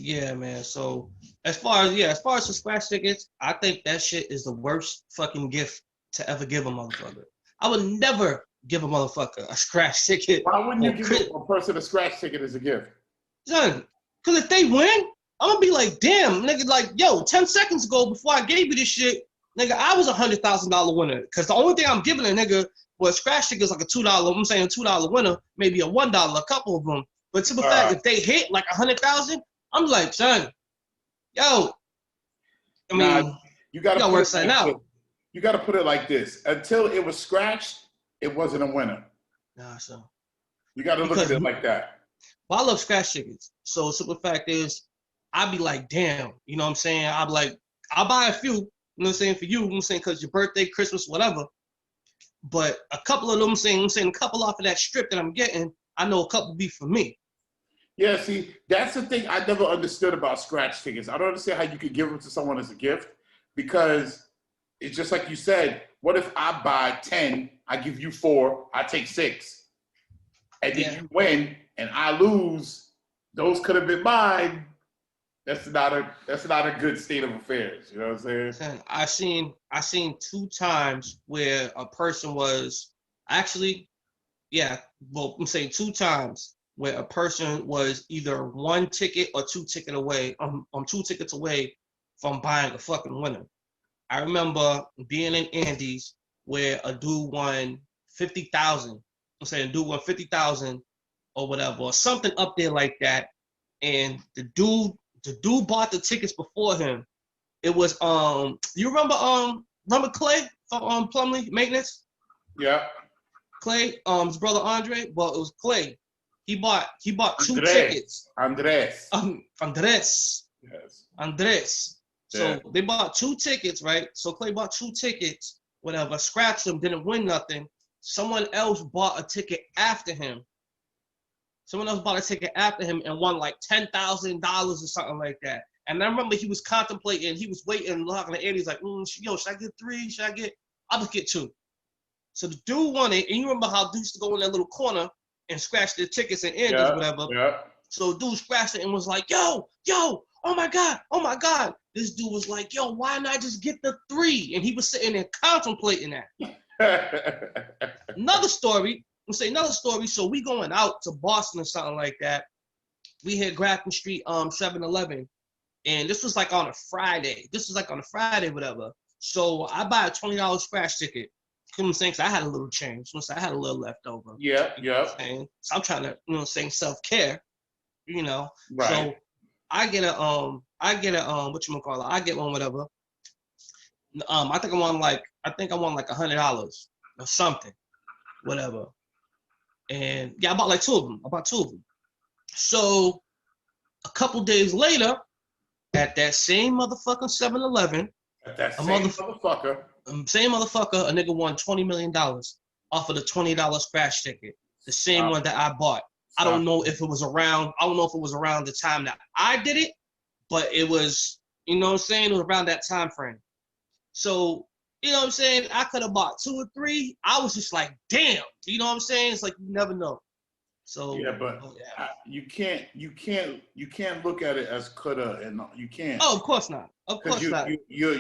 Yeah, man. So as far as the scratch tickets, I think that shit is the worst fucking gift to ever give a motherfucker. I would never give a motherfucker a scratch ticket Why wouldn't you or give a person a scratch ticket as a gift? son. Because if they win, I'm gonna be like, damn, nigga, like, yo, 10 seconds ago before I gave you this shit, nigga, I was $100,000 winner. Because the only thing I'm giving a nigga was scratch tickets like a $2. I'm saying $2 winner, maybe a $1, a couple of them. But to the fact, if they hit like 100,000, I'm like, son, yo, I mean, you got you to gotta put work it something like out. this. You got to put it like this. Until it was scratched, it wasn't a winner. Nah, so You got to look at because it like that. well, I love scratch tickets. So simple fact is, I'd be like, damn, you know what I'm saying? I'd be like, I'll buy a few, you know what I'm saying, for you, I'm saying, because your birthday, Christmas, whatever. But a couple of them, I'm saying a couple off of that strip that I'm getting, I know a couple be for me. Yeah, see, that's the thing I never understood about scratch tickets. I don't understand how you could give them to someone as a gift, because it's just like you said, what if I buy 10, I give you 4, I take 6, and then you win and I lose, those could have been mine. That's not a good state of affairs. You know what I'm saying? I seen 2 times where a person was actually, well, I'm saying 2 times where a person was either 1 ticket or 2 ticket away, 2 tickets away from buying a fucking winner. I remember being in Andes where a dude won 50,000. I'm saying dude won 50,000 or whatever, or something up there like that. And the dude bought the tickets before him. It was you remember Clay from Plumley Maintenance? Yeah. Clay, his brother Andre. Well, it was Clay. He bought 2 tickets. Andres. Andres. Yes. Andres. So Yeah. they bought 2 tickets, right? So Clay bought 2 tickets, whatever, scratched them, didn't win nothing. Someone else bought a ticket after him. Someone else bought a ticket after him and won like $10,000 or something like that. And I remember he was contemplating, he was waiting, looking at Andy. He's like, yo, should I get 3? I'll just get 2. So the dude won it, and you remember how dudes used to go in that little corner and scratch their tickets and Andy's, whatever. Yeah. So dude scratched it and was like, yo, oh my God. This dude was like, yo, why not just get the 3? And he was sitting there contemplating that. Another story. So we going out to Boston or something like that. We hit Grafton Street 7-Eleven. And this was like on a Friday. Whatever. So I buy a $20 scratch ticket. You know what I'm saying? 'Cause I had a little change. So I had a little left over. Yeah. You know what I'm saying? So I'm trying to, self-care, Right. So I get a whatchamacallit, I get one, whatever. I think I won like $100 or something, whatever. And I bought like 2 of them. So a couple days later, at that same motherfucking 7-Eleven, Same motherfucker, a nigga won $20 million off of the $20 scratch ticket. The same one that I bought. I don't know if it was around the time that I did it, but it was, you know what I'm saying? It was around that time frame. So, you know what I'm saying? I could have bought 2 or 3. I was just like, damn. You know what I'm saying? It's like, you never know. So you can't look at it as coulda, and you can't. Oh, of course not. You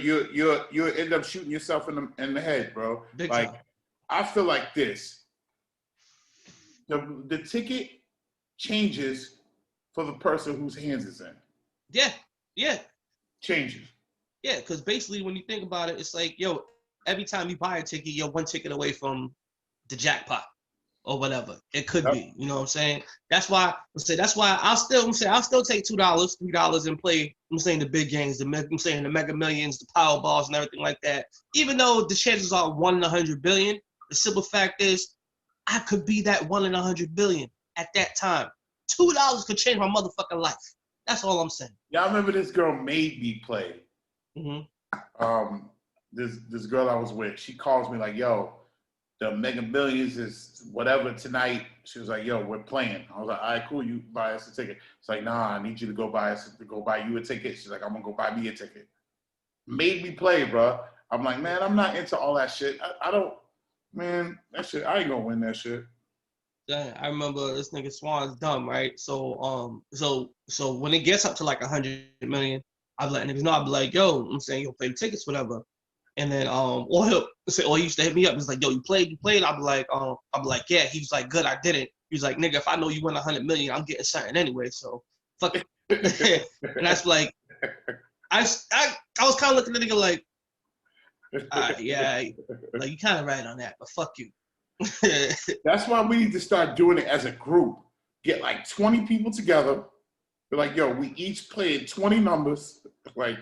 end up shooting yourself in the head, bro. Big like time. I feel like this. The ticket changes for the person whose hands it's in. Yeah. Changes. Yeah, because basically when you think about it, it's like, yo, every time you buy a ticket, you're 1 ticket away from the jackpot or whatever it could be. You know what I'm saying? That's why I'll still take $2, $3 and play. I'm saying the big games, the Mega Millions, the Powerballs, and everything like that. Even though the chances are 1 in 100 billion, the simple fact is, I could be that 1 in 100 billion at that time. $2 could change my motherfucking life. That's all I'm saying. Yeah, I remember this girl made me play. Mm-hmm. This girl I was with, she calls me like, yo, the Mega Millions is whatever tonight. She was like, yo, we're playing. I was like, all right, cool, you buy us a ticket. It's like, nah, I need you to go buy you a ticket. She's like, I'm gonna go buy me a ticket. Made me play, bro. I'm like, man, I'm not into all that shit. I don't, man, that shit, I ain't gonna win that shit. I remember this nigga Swan's dumb, right? So when it gets up to like 100 million, I'd let niggas know. I'd be like, yo, I'm saying, you'll pay the tickets, whatever. And then or he used to hit me up. He's like, yo, you played. I'd be like, yeah. He was like, good, I didn't. He was like, nigga, if I know you win 100 million, I'm getting something anyway. So fuck it. And that's like, I was kind of looking at the nigga like, yeah, like you kind of right on that, but fuck you. That's why we need to start doing it as a group. Get like 20 people together. Be like, yo, we each played 20 numbers. Like,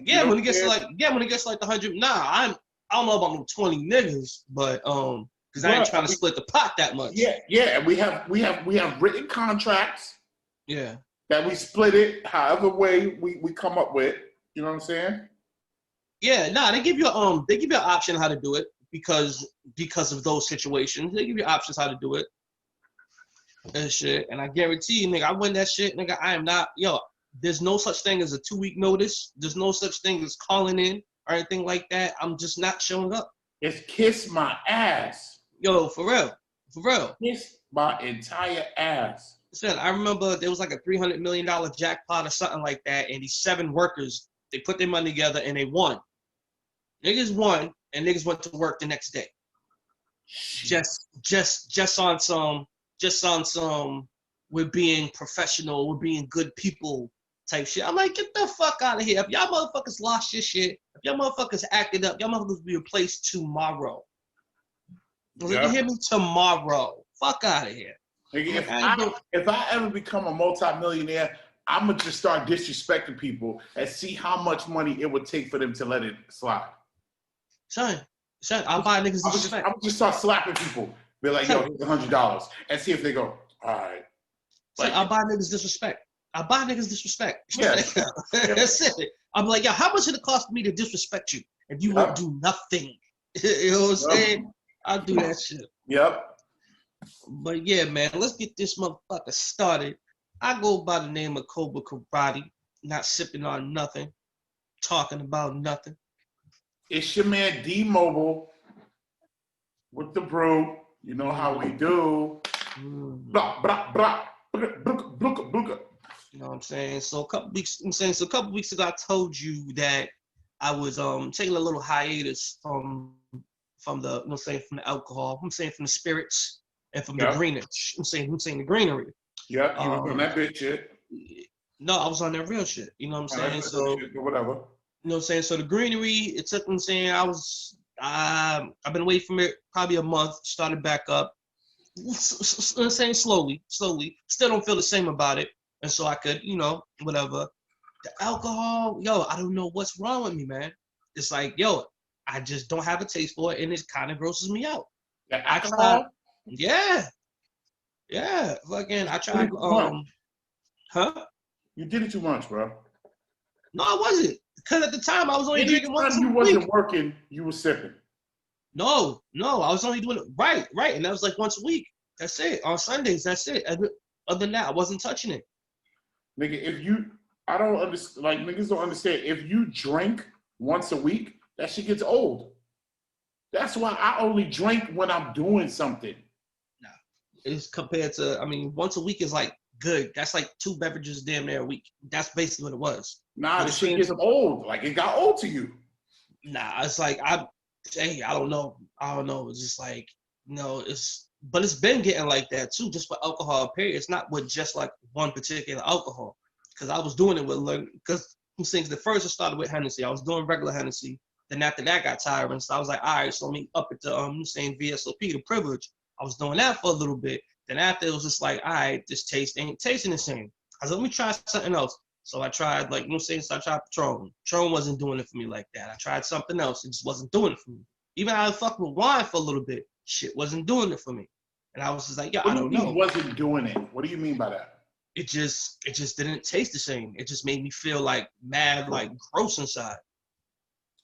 yeah, when it gets to like, the 100, I don't know about no 20 niggas, but because I ain't trying to split the pot that much. Yeah, and we have written contracts. Yeah. That we split it however way we come up with. You know what I'm saying? Yeah, they give you an option how to do it because of those situations. They give you options how to do it. And shit. And I guarantee you, nigga, I win that shit, nigga. I am not, there's no such thing as a 2-week notice. There's no such thing as calling in or anything like that. I'm just not showing up. It's kiss my ass. Yo, for real. Kiss my entire ass. Said I remember there was like a $300 million jackpot or something like that, and these 7 workers, they put their money together and they won. Niggas won, and niggas went to work the next day. Just on some we're being professional, we're being good people type shit. I'm like, get the fuck out of here. If y'all motherfuckers lost your shit, if y'all motherfuckers acted up, y'all motherfuckers will be replaced tomorrow. I was like, you hear me? Tomorrow. Fuck out of here. If I ever become a multimillionaire, I'm gonna just start disrespecting people and see how much money it would take for them to let it slide. Son, I'll buy niggas disrespect. I'm just start slapping people. Be like, yo, here's $100, and see if they go, all right. Like, I'll buy niggas disrespect. Yeah. That's it. I'm like, yo, how much did it cost me to disrespect you if you won't do nothing? You know what I'm saying? I'll do that shit. Yep. But yeah, man, let's get this motherfucker started. I go by the name of Cobra Karate, not sipping on nothing, talking about nothing. It's your man D-Mobile with the brew. You know how we do. Blah, blah, blah. You know what I'm saying? So a couple weeks ago, I told you that I was taking a little hiatus from the, you know, saying from the alcohol. I'm saying from the spirits and from the greenage. I'm saying the greenery. Yeah, you was on that bitch shit. No, I was on that real shit. You know what I'm saying? So whatever. You know what I'm saying? So the greenery, it took, I'm saying, I've been away from it probably a month, started back up. I'm saying slowly. Still don't feel the same about it. And so I could, you know, whatever. The alcohol, I don't know what's wrong with me, man. It's like, I just don't have a taste for it, and it kind of grosses me out. The alcohol? Yeah. Fucking, I tried, huh? You did it too much, bro. No, I wasn't. Because at the time, I was only drinking once a week. You wasn't working, you were sipping. No, I was only doing it, right. And that was like once a week. That's it. On Sundays, that's it. Other than that, I wasn't touching it. Nigga, I don't understand, like, niggas don't understand. If you drink once a week, that shit gets old. That's why I only drink when I'm doing something. Nah, it's compared to, once a week is like good. That's like 2 beverages damn near a week. That's basically what it was. Nah, the shit gets old. Like, it got old to you. Nah, it's like, I don't know. It's just like, but it's been getting like that too, just for alcohol, period. It's not with just like one particular alcohol. Because I was doing it with, because the first I started with Hennessy. I was doing regular Hennessy. Then after that got tiring. So I was like, all right, so let me up it to, VSOP, the privilege. I was doing that for a little bit. Then after it was just like, all right, this taste ain't tasting the same. I was like, let me try something else. So I tried, so I tried Patron. Patron wasn't doing it for me like that. I tried something else. It just wasn't doing it for me. Even I fucked with wine for a little bit. Shit wasn't doing it for me. And I was just like, I don't know. Wasn't doing it? What do you mean by that? It just didn't taste the same. It just made me feel like mad, like gross inside.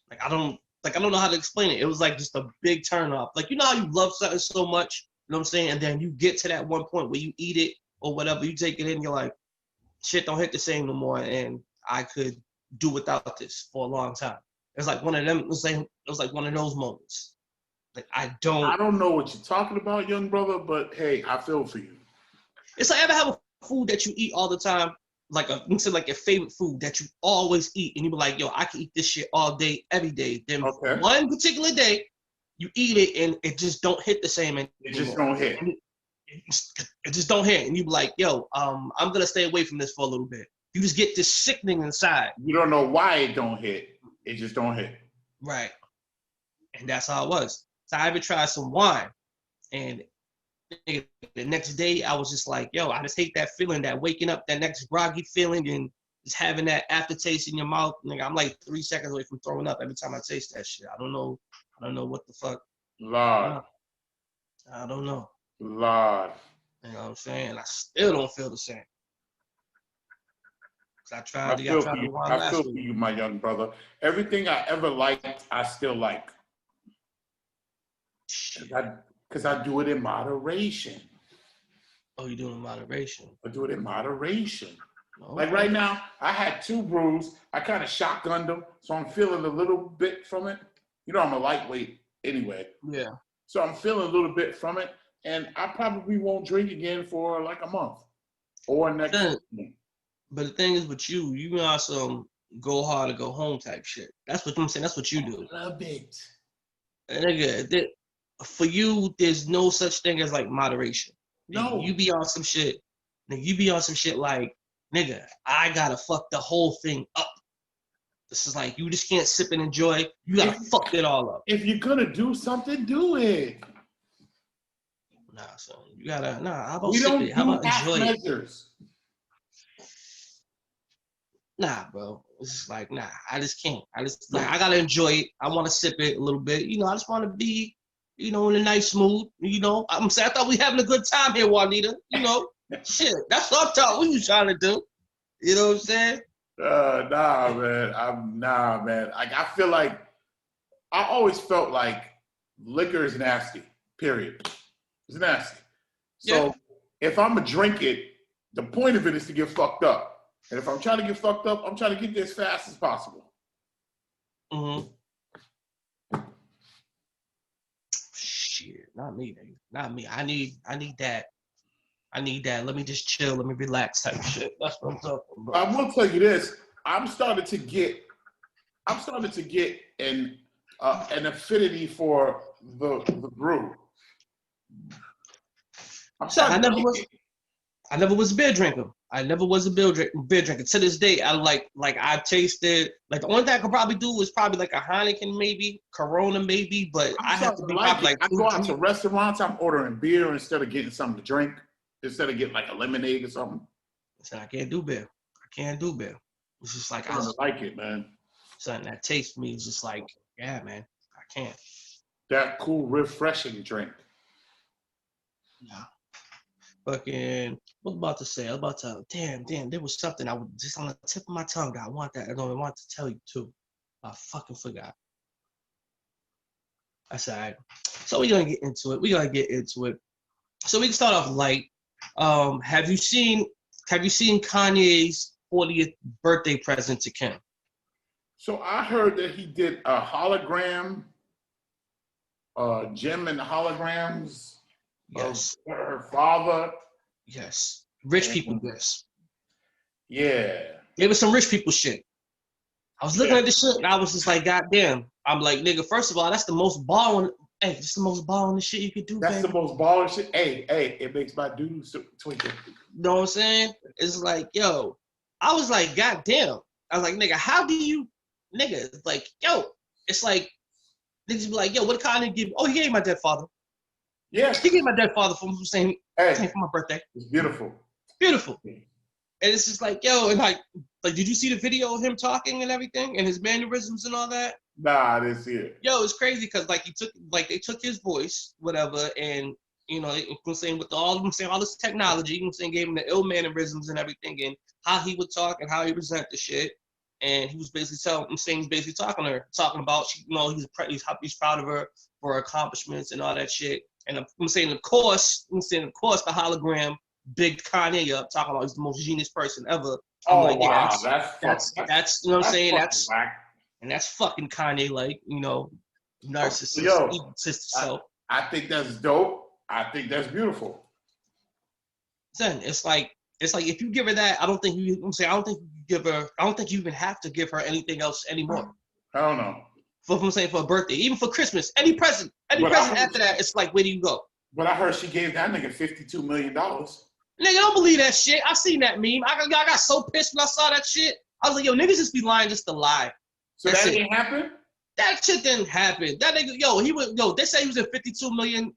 Like I don't know how to explain it. It was like just a big turn off. Like, you know how you love something so much, you know what I'm saying? And then you get to that one point where you eat it or whatever, you take it in, you're like, shit don't hit the same no more, and I could do without this for a long time. It's like one of them. It was like one of those moments. Like I don't know what you're talking about, young brother, but hey, I feel for you. It's like ever have a food that you eat all the time, like like your favorite food that you always eat, and you be like, yo, I can eat this shit all day, every day. Then one particular day, you eat it and it just don't hit the same anymore. It just don't hit. It just don't hit, and you be like, yo, I'm gonna stay away from this for a little bit. You just get this sickening inside. You don't know why it don't hit. It just don't hit. Right. And that's how it was. So I even tried some wine, and the next day I was just like, yo, I just hate that feeling, that waking up, that next groggy feeling, and just having that aftertaste in your mouth. Nigga, I'm like 3 seconds away from throwing up every time I taste that shit. I don't know what the fuck. Lord. I don't know. Lord. You know what I'm saying? I still don't feel the same. I feel for you, my young brother. Everything I ever liked, I still like. Because I do it in moderation. Oh, you do it in moderation? I do it in moderation. Okay. Like right now, I had 2 brews. I kind of shotgunned them, so I'm feeling a little bit from it. You know, I'm a lightweight anyway. Yeah. So I'm feeling a little bit from it, and I probably won't drink again for like a month or next month. But the thing is with you got some go hard or go home type shit. That's what I'm saying. That's what you do. I love it. Nigga, for you, there's no such thing as like moderation. No. You be on some shit. Nigga, you be on some shit like, nigga, I gotta fuck the whole thing up. This is like, you just can't sip and enjoy. You gotta fuck it all up. If you're gonna do something, do it. Nah, son. You gotta, how about we sip don't it? How about enjoy measures. it? Nah, bro. It's just like, nah, I just can't. I gotta enjoy it. I wanna sip it a little bit. You know, I just wanna be, you know, in a nice mood. You know, I'm saying, I thought we having a good time here, Juanita. You know, shit. That's what I thought we was trying to do. You know what I'm saying? Nah, man. I feel like, I always felt like liquor is nasty, period. It's nasty. So if I'm gonna drink it, the point of it is to get fucked up. And if I'm trying to get fucked up, I'm trying to get there as fast as possible. Mm-hmm. Shit, not me, nigga. Not me. I need that. I need that. Let me just chill. Let me relax type shit. That's what I'm talking about. I will tell you this. I'm starting to get an affinity for the brew. I never was a beer drinker. I never was a beer drinker. To this day, I tasted, like, the only thing I could probably do is probably like a Heineken, maybe Corona, maybe, but I have to be probably like. I go out to restaurants. I'm ordering beer instead of getting something to drink. Instead of getting like a lemonade or something. So I can't do beer. It's just like I like it, man. Something that tastes me is just like, yeah, man, I can't. That cool, refreshing drink. Yeah. Fucking, what was about to say? I was about to, damn, there was something I was just on the tip of my tongue that I want to tell you too. I fucking forgot. I said, so we're gonna get into it. So we can start off light. Have you seen Kanye's 40th birthday present to Kim? So I heard that he did a hologram, Jim and the holograms. Yes. Of her father. Yes. Rich people gifts. Yeah. It was some rich people shit. I was looking at this shit and I was just like, God damn. I'm like, nigga, first of all, that's the most balling. Hey, it's the most balling shit you could do, That's baby. the most balling shit. Hey, it makes my dudes twinkle. You know what I'm saying? It's like, yo, I was like, God damn. I was like, nigga, how do you, nigga, like, yo, it's like, niggas be like, yo, what kind of give? Oh, he gave my dead father. Yeah. He gave my dead father for saying for my birthday. It's beautiful. Beautiful. And it's just like, yo, and like, did you see the video of him talking and everything and his mannerisms and all that? Nah, I didn't see it. Yo, it's crazy because they took his voice, whatever, and you know, I'm saying with all this technology, I'm saying gave him the ill mannerisms and everything, and how he would talk and how he present the shit, and he was basically talking about, you know, he's proud of her for her accomplishments and all that shit, and I'm saying of course the hologram bigged Kanye up, talking about he's the most genius person ever. I'm like, wow, yeah, that's you know what I'm saying, that's fucking Kanye, like, you know. narcissist, Yo, egotist self. I think that's dope. I think that's beautiful. Then it's like if you give her that, I don't think you. I'm saying I don't think you give her. I don't think you even have to give her anything else anymore. I don't know. I'm saying for a birthday, even for Christmas, any present after that, it's like, where do you go? But I heard she gave that nigga $52 million. Nigga, don't believe that shit. I seen that meme. I got so pissed when I saw that shit. I was like, yo, niggas just be lying just to lie. So that didn't happen? That shit didn't happen. That nigga, they say he was in $52 million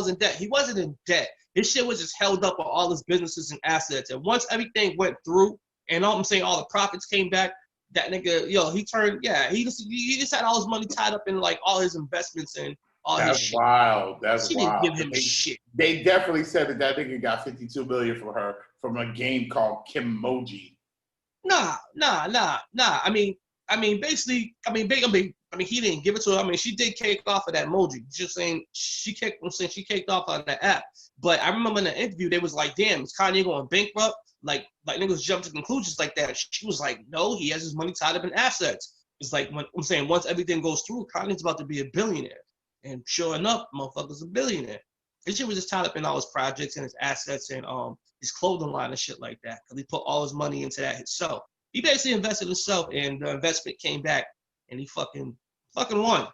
in debt. He wasn't in debt. His shit was just held up on all his businesses and assets. And once everything went through, and all the profits came back, that nigga, he just had all his money tied up in like all his investments and all his shit. Wild. That's wild. Didn't give him shit. They definitely said that nigga got $52 million from her from a game called Kimmoji. Nah. I mean, basically, he didn't give it to her. I mean, she did cake off of that emoji. Just saying, she caked off on that app. But I remember in the interview, they was like, "Damn, is Kanye going bankrupt?" Like niggas jumped to conclusions like that. She was like, "No, he has his money tied up in assets." It's like once everything goes through, Kanye's about to be a billionaire, and sure enough, motherfucker's a billionaire. His shit was just tied up in all his projects and his assets and his clothing line and shit like that. Cause he put all his money into that himself. He basically invested himself, and the investment came back, and he fucking won.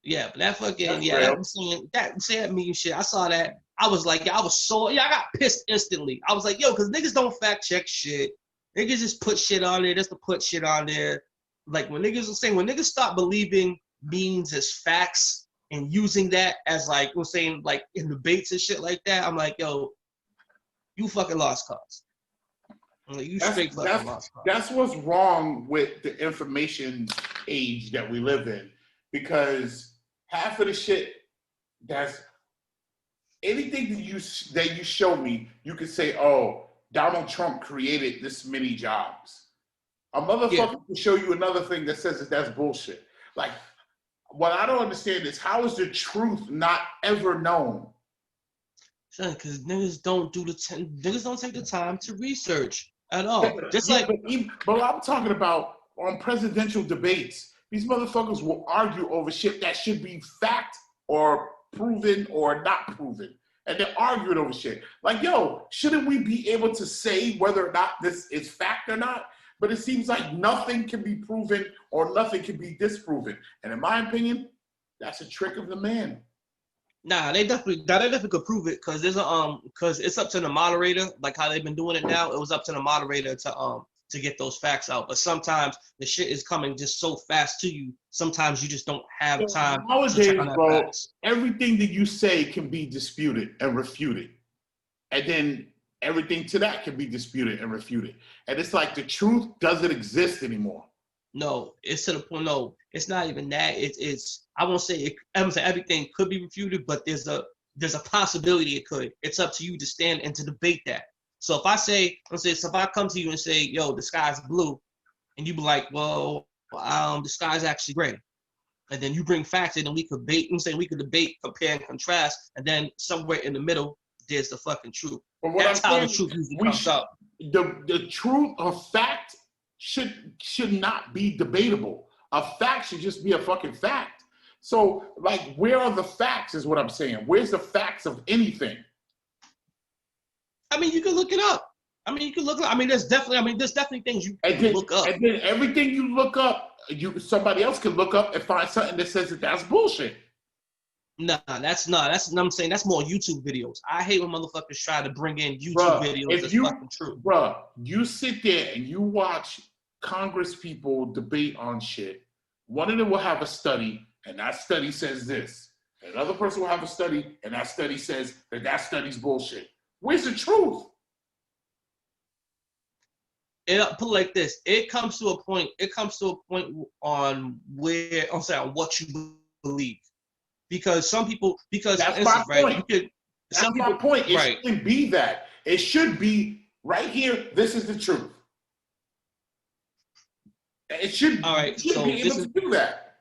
Yeah, but that fucking that mean shit. I saw that. I was like, I got pissed instantly. I was like, yo, because niggas don't fact check shit. Niggas just put shit on there just to put shit on there. Like when niggas stop believing memes as facts and using that as like in debates and shit like that, I'm like, yo, you fucking lost cause. Like, you straight fucking lost cause. That's what's wrong with the information age that we live in, because half of the shit that's anything that you show me, you could say, oh, Donald Trump created this many jobs. A motherfucker can show you another thing that says that that's bullshit. Like, what I don't understand is, how is the truth not ever known? Because niggas don't take the time to research at all. But I'm talking about on presidential debates. These motherfuckers will argue over shit that should be fact or proven or not proven. And they're arguing over shit. Like, yo, shouldn't we be able to say whether or not this is fact or not? But it seems like nothing can be proven or nothing can be disproven. And in my opinion, that's a trick of the man. Nah, they definitely could prove it, because because it's up to the moderator, like how they've been doing it now. It was up to the moderator to get those facts out. But sometimes the shit is coming just so fast to you. Sometimes you just don't have time. Nowadays, bro, everything that you say can be disputed and refuted. And then everything to that can be disputed and refuted. And it's like the truth doesn't exist anymore. No, it's to the point. No, it's not even that. It's I won't say everything could be refuted, but there's a possibility it could. It's up to you to stand and to debate that. So if I come to you and say, yo, the sky's blue, and you be like, well, the sky's actually gray, and then you bring facts in, and we could debate, compare and contrast, and then somewhere in the middle, there's the fucking truth. That's how the truth usually comes out. The truth of fact should not be debatable. A fact should just be a fucking fact. So, like, where are the facts is what I'm saying. Where's the facts of anything? I mean, you can look it up. There's definitely things you can look up. And then everything you look up, somebody else can look up and find something that says that that's bullshit. Nah, that's not. That's what I'm saying. That's more YouTube videos. I hate when motherfuckers try to bring in YouTube videos that's fucking true. Bruh, you sit there and you watch Congress people debate on shit. One of them will have a study, and that study says this. Another person will have a study, and that study says that study's bullshit. Where's the truth? Put it like this: it comes to a point on what you believe, because some people, that's my point. That's my point. It shouldn't be that. It should be right here. This is the truth. It should. All right. So be able to do that.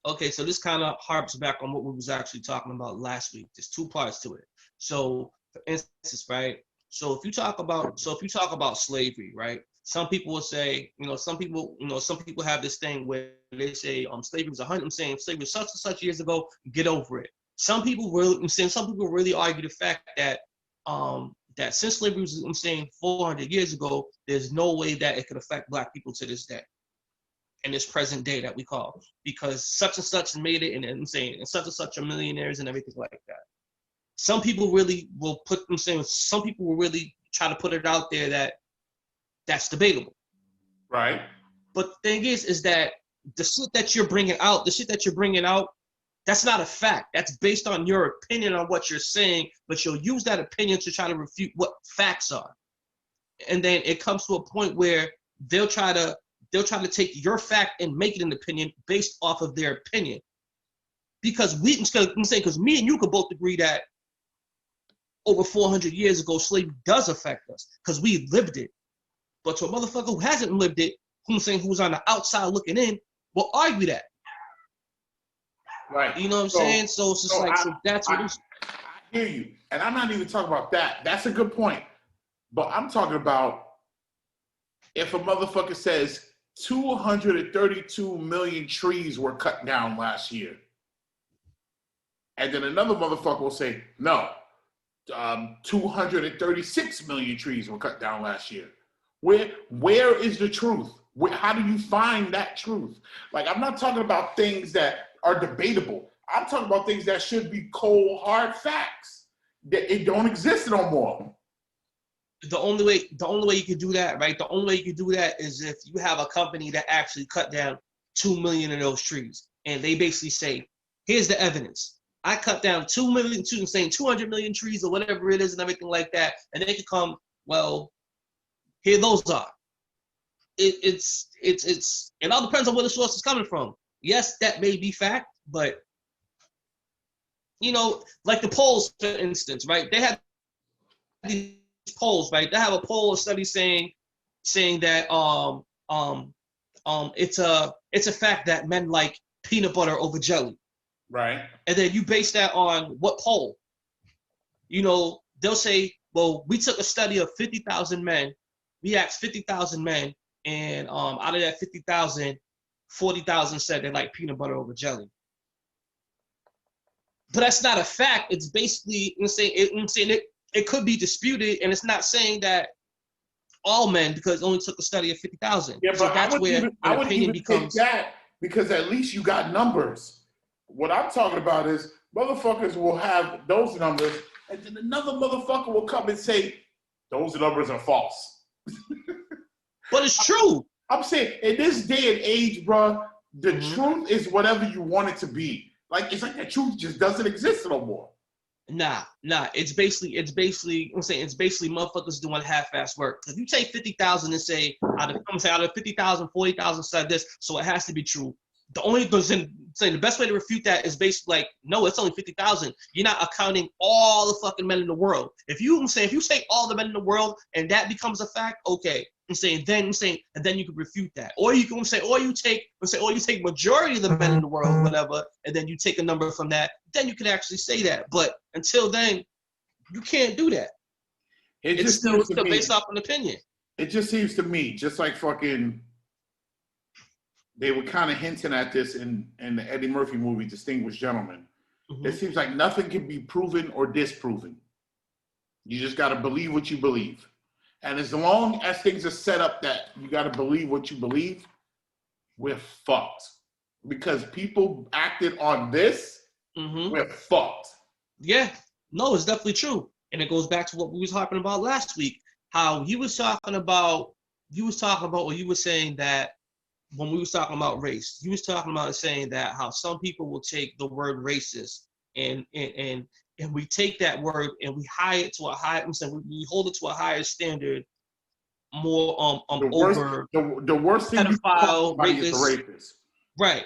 Okay, so this kind of harps back on what we was actually talking about last week. There's two parts to it. So, for instance, right? So if you talk about slavery, right? Some people will say, some people have this thing where they say, slavery was 100. I'm saying slavery was such and such years ago. Get over it. Some people really argue the fact that that since slavery was, 400 years ago, there's no way that it could affect Black people to this day, in this present day that we call, because such and such made it, and such and such are millionaires and everything like that. Some people really will some people will really try to put it out there that that's debatable. Right. But the thing is that the shit that you're bringing out, that's not a fact. That's based on your opinion on what you're saying, but you'll use that opinion to try to refute what facts are. And then it comes to a point where they'll try to take your fact and make it an opinion based off of their opinion. Because me and you could both agree that over 400 years ago, slavery does affect us because we lived it. But to a motherfucker who hasn't lived it, who's on the outside looking in, will argue that. Right. You know what I'm saying? So it's just that's what it is. I hear you. And I'm not even talking about that. That's a good point. But I'm talking about if a motherfucker says 232 million trees were cut down last year. And then another motherfucker will say, no, 236 million trees were cut down last year. Where is the truth? How do you find that truth? Like, I'm not talking about things that are debatable. I'm talking about things that should be cold, hard facts. That it don't exist no more. The only way you can do that, right? The only way you can do that is if you have a company that actually cut down 2 million of those trees. And they basically say, here's the evidence. I cut down 200 million trees or whatever it is and everything like that. And they can come, well, here those are. It all depends on where the source is coming from. Yes, that may be fact, but like the polls, for instance, right? They have these polls, right? They have a poll, a study saying that it's a fact that men like peanut butter over jelly. Right. And then you base that on what poll? They'll say, well, we took a study of 50,000 men. We asked 50,000 men, and out of that 50,000, 40,000 said they like peanut butter over jelly. But that's not a fact. It's basically it could be disputed, and it's not saying that all men, because it only took a study of 50,000. Yeah, but so that's where an opinion becomes that, because at least you got numbers. What I'm talking about is motherfuckers will have those numbers, and then another motherfucker will come and say those numbers are false. But it's true. I'm saying in this day and age, bro, the truth is whatever you want it to be. Like, it's like the truth just doesn't exist no more. Nah. It's basically motherfuckers doing half-ass work. If you take 50,000 and say out of 50,000, 40,000 said this, so it has to be true. The best way to refute that is basically like, no, it's only 50,000. You're not accounting all the fucking men in the world. If you say all the men in the world and that becomes a fact, okay. And then you can refute that, or you can say, or you take majority of the men in the world, whatever, and then you take a number from that. Then you can actually say that. But until then, you can't do that. It's still based off an opinion. It just seems to me, just like fucking, they were kind of hinting at this in the Eddie Murphy movie, Distinguished Gentleman. Mm-hmm. It seems like nothing can be proven or disproven. You just got to believe what you believe. And as long as things are set up that you got to believe what you believe, we're fucked. Because people acted on this, we're fucked. Yeah, no, it's definitely true. And it goes back to what we were talking about last week, how you were saying that when we was talking about race, you was talking about saying that how some people will take the word racist and we take that word and we high it to a high, we hold it to a higher standard, more the worst thing pedophile, rapist. Right.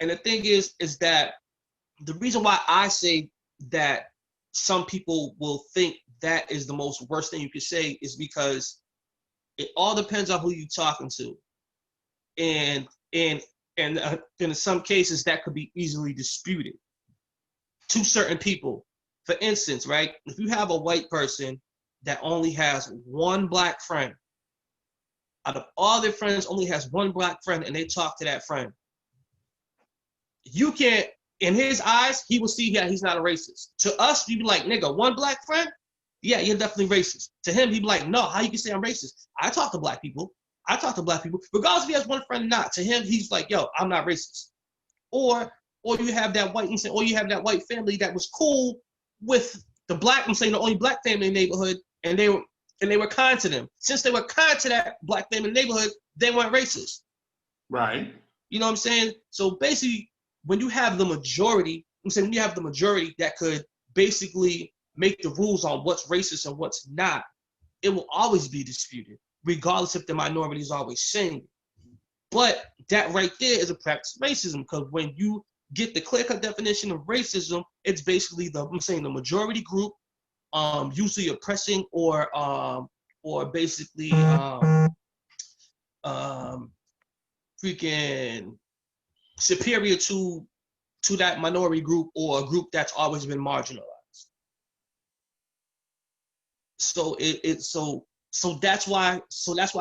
And the thing is that the reason why I say that some people will think that is the most worst thing you could say is because it all depends on who you're talking to. And in some cases that could be easily disputed to certain people. For instance, right, if you have a white person that only has one black friend, out of all their friends only has one black friend and they talk to that friend. You can't, in his eyes, he will see he's not a racist. To us, we'd be like, nigga, one black friend? Yeah, you're definitely racist. To him, he'd be like, no, how you can say I'm racist? I talk to black people. Regardless if he has one friend or not. To him, he's like, yo, I'm not racist. Or you have that white family that was cool with the black, I'm saying the only black family in the neighborhood, and they were kind to them. Since they were kind to that black family in the neighborhood, they weren't racist. Right. You know what I'm saying? So basically, when you have the majority, that could basically make the rules on what's racist and what's not, it will always be disputed, regardless if the minority is always saying it. But that right there is a practice of racism, because when you get the clear-cut definition of racism, it's basically the majority group, usually oppressing or basically freaking superior to that minority group or a group that's always been marginalized. So so that's why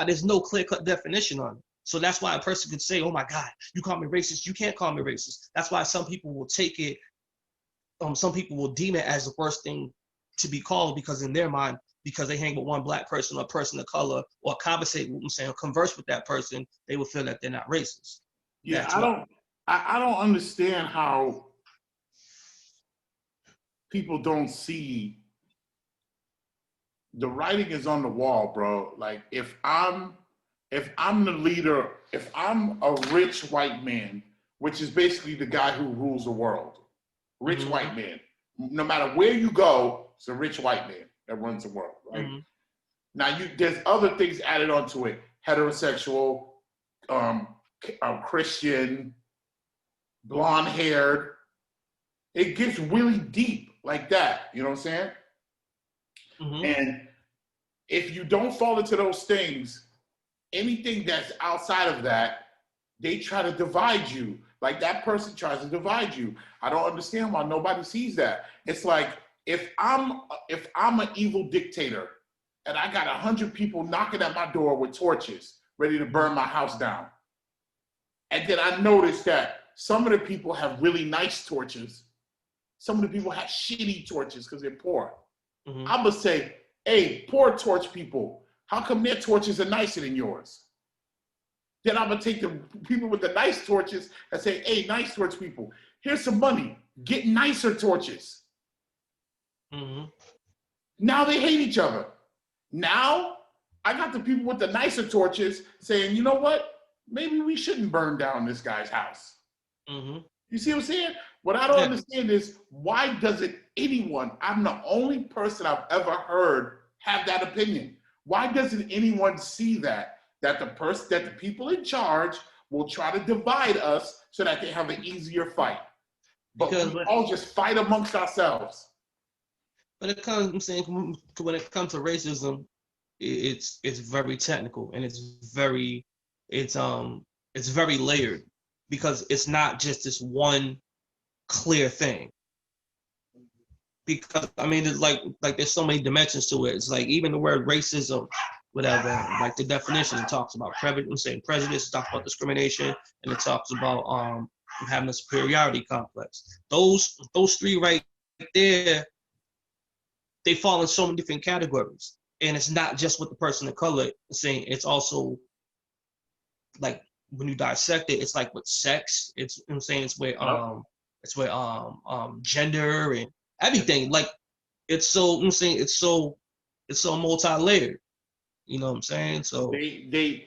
there's no clear-cut definition on it. So that's why a person could say, oh my God, you call me racist. You can't call me racist. That's why some people will take it, some people will deem it as the worst thing to be called, because in their mind, because they hang with one black person or a person of color or converse with that person, they will feel that they're not racist. Yeah, I don't understand how people don't see the writing is on the wall, bro. Like if I'm the leader, if I'm a rich white man, which is basically the guy who rules the world, rich white man, no matter where you go, it's a rich white man that runs the world, right? Now there's other things added onto it: heterosexual, Christian, blonde-haired. It gets really deep like that. You know what I'm saying? And if you don't fall into those things, anything that's outside of that, they try to divide you. Like that person tries to divide you. I don't understand why nobody sees that. It's like if I'm an evil dictator and I got 100 people knocking at my door with torches, ready to burn my house down, and then I notice that some of the people have really nice torches, some of the people have shitty torches because they're poor. I'm gonna say, hey, poor torch people, how come their torches are nicer than yours? Then I'm gonna take the people with the nice torches and say, hey, nice torch people, here's some money, get nicer torches. Now they hate each other. Now I got the people with the nicer torches saying, you know what? Maybe we shouldn't burn down this guy's house. You see what I'm saying? What I don't understand is, why doesn't anyone, I'm the only person I've ever heard have that opinion. Why doesn't anyone see that the people in charge will try to divide us so that they have an easier fight? But we all just fight amongst ourselves. When it comes to racism, it's very technical and it's very layered, because it's not just this one clear thing. Because I mean, it's like there's so many dimensions to it. It's like even the word racism, whatever, like the definition, it talks about prejudice, it talks about discrimination, and it talks about having a superiority complex. Those three right there, they fall in so many different categories. And it's not just with the person of color saying, it's also like when you dissect it, it's like with sex, it's, you know what I'm saying, it's with gender and everything. Like it's so, you know what I'm saying, it's so multi-layered. You know what I'm saying? So they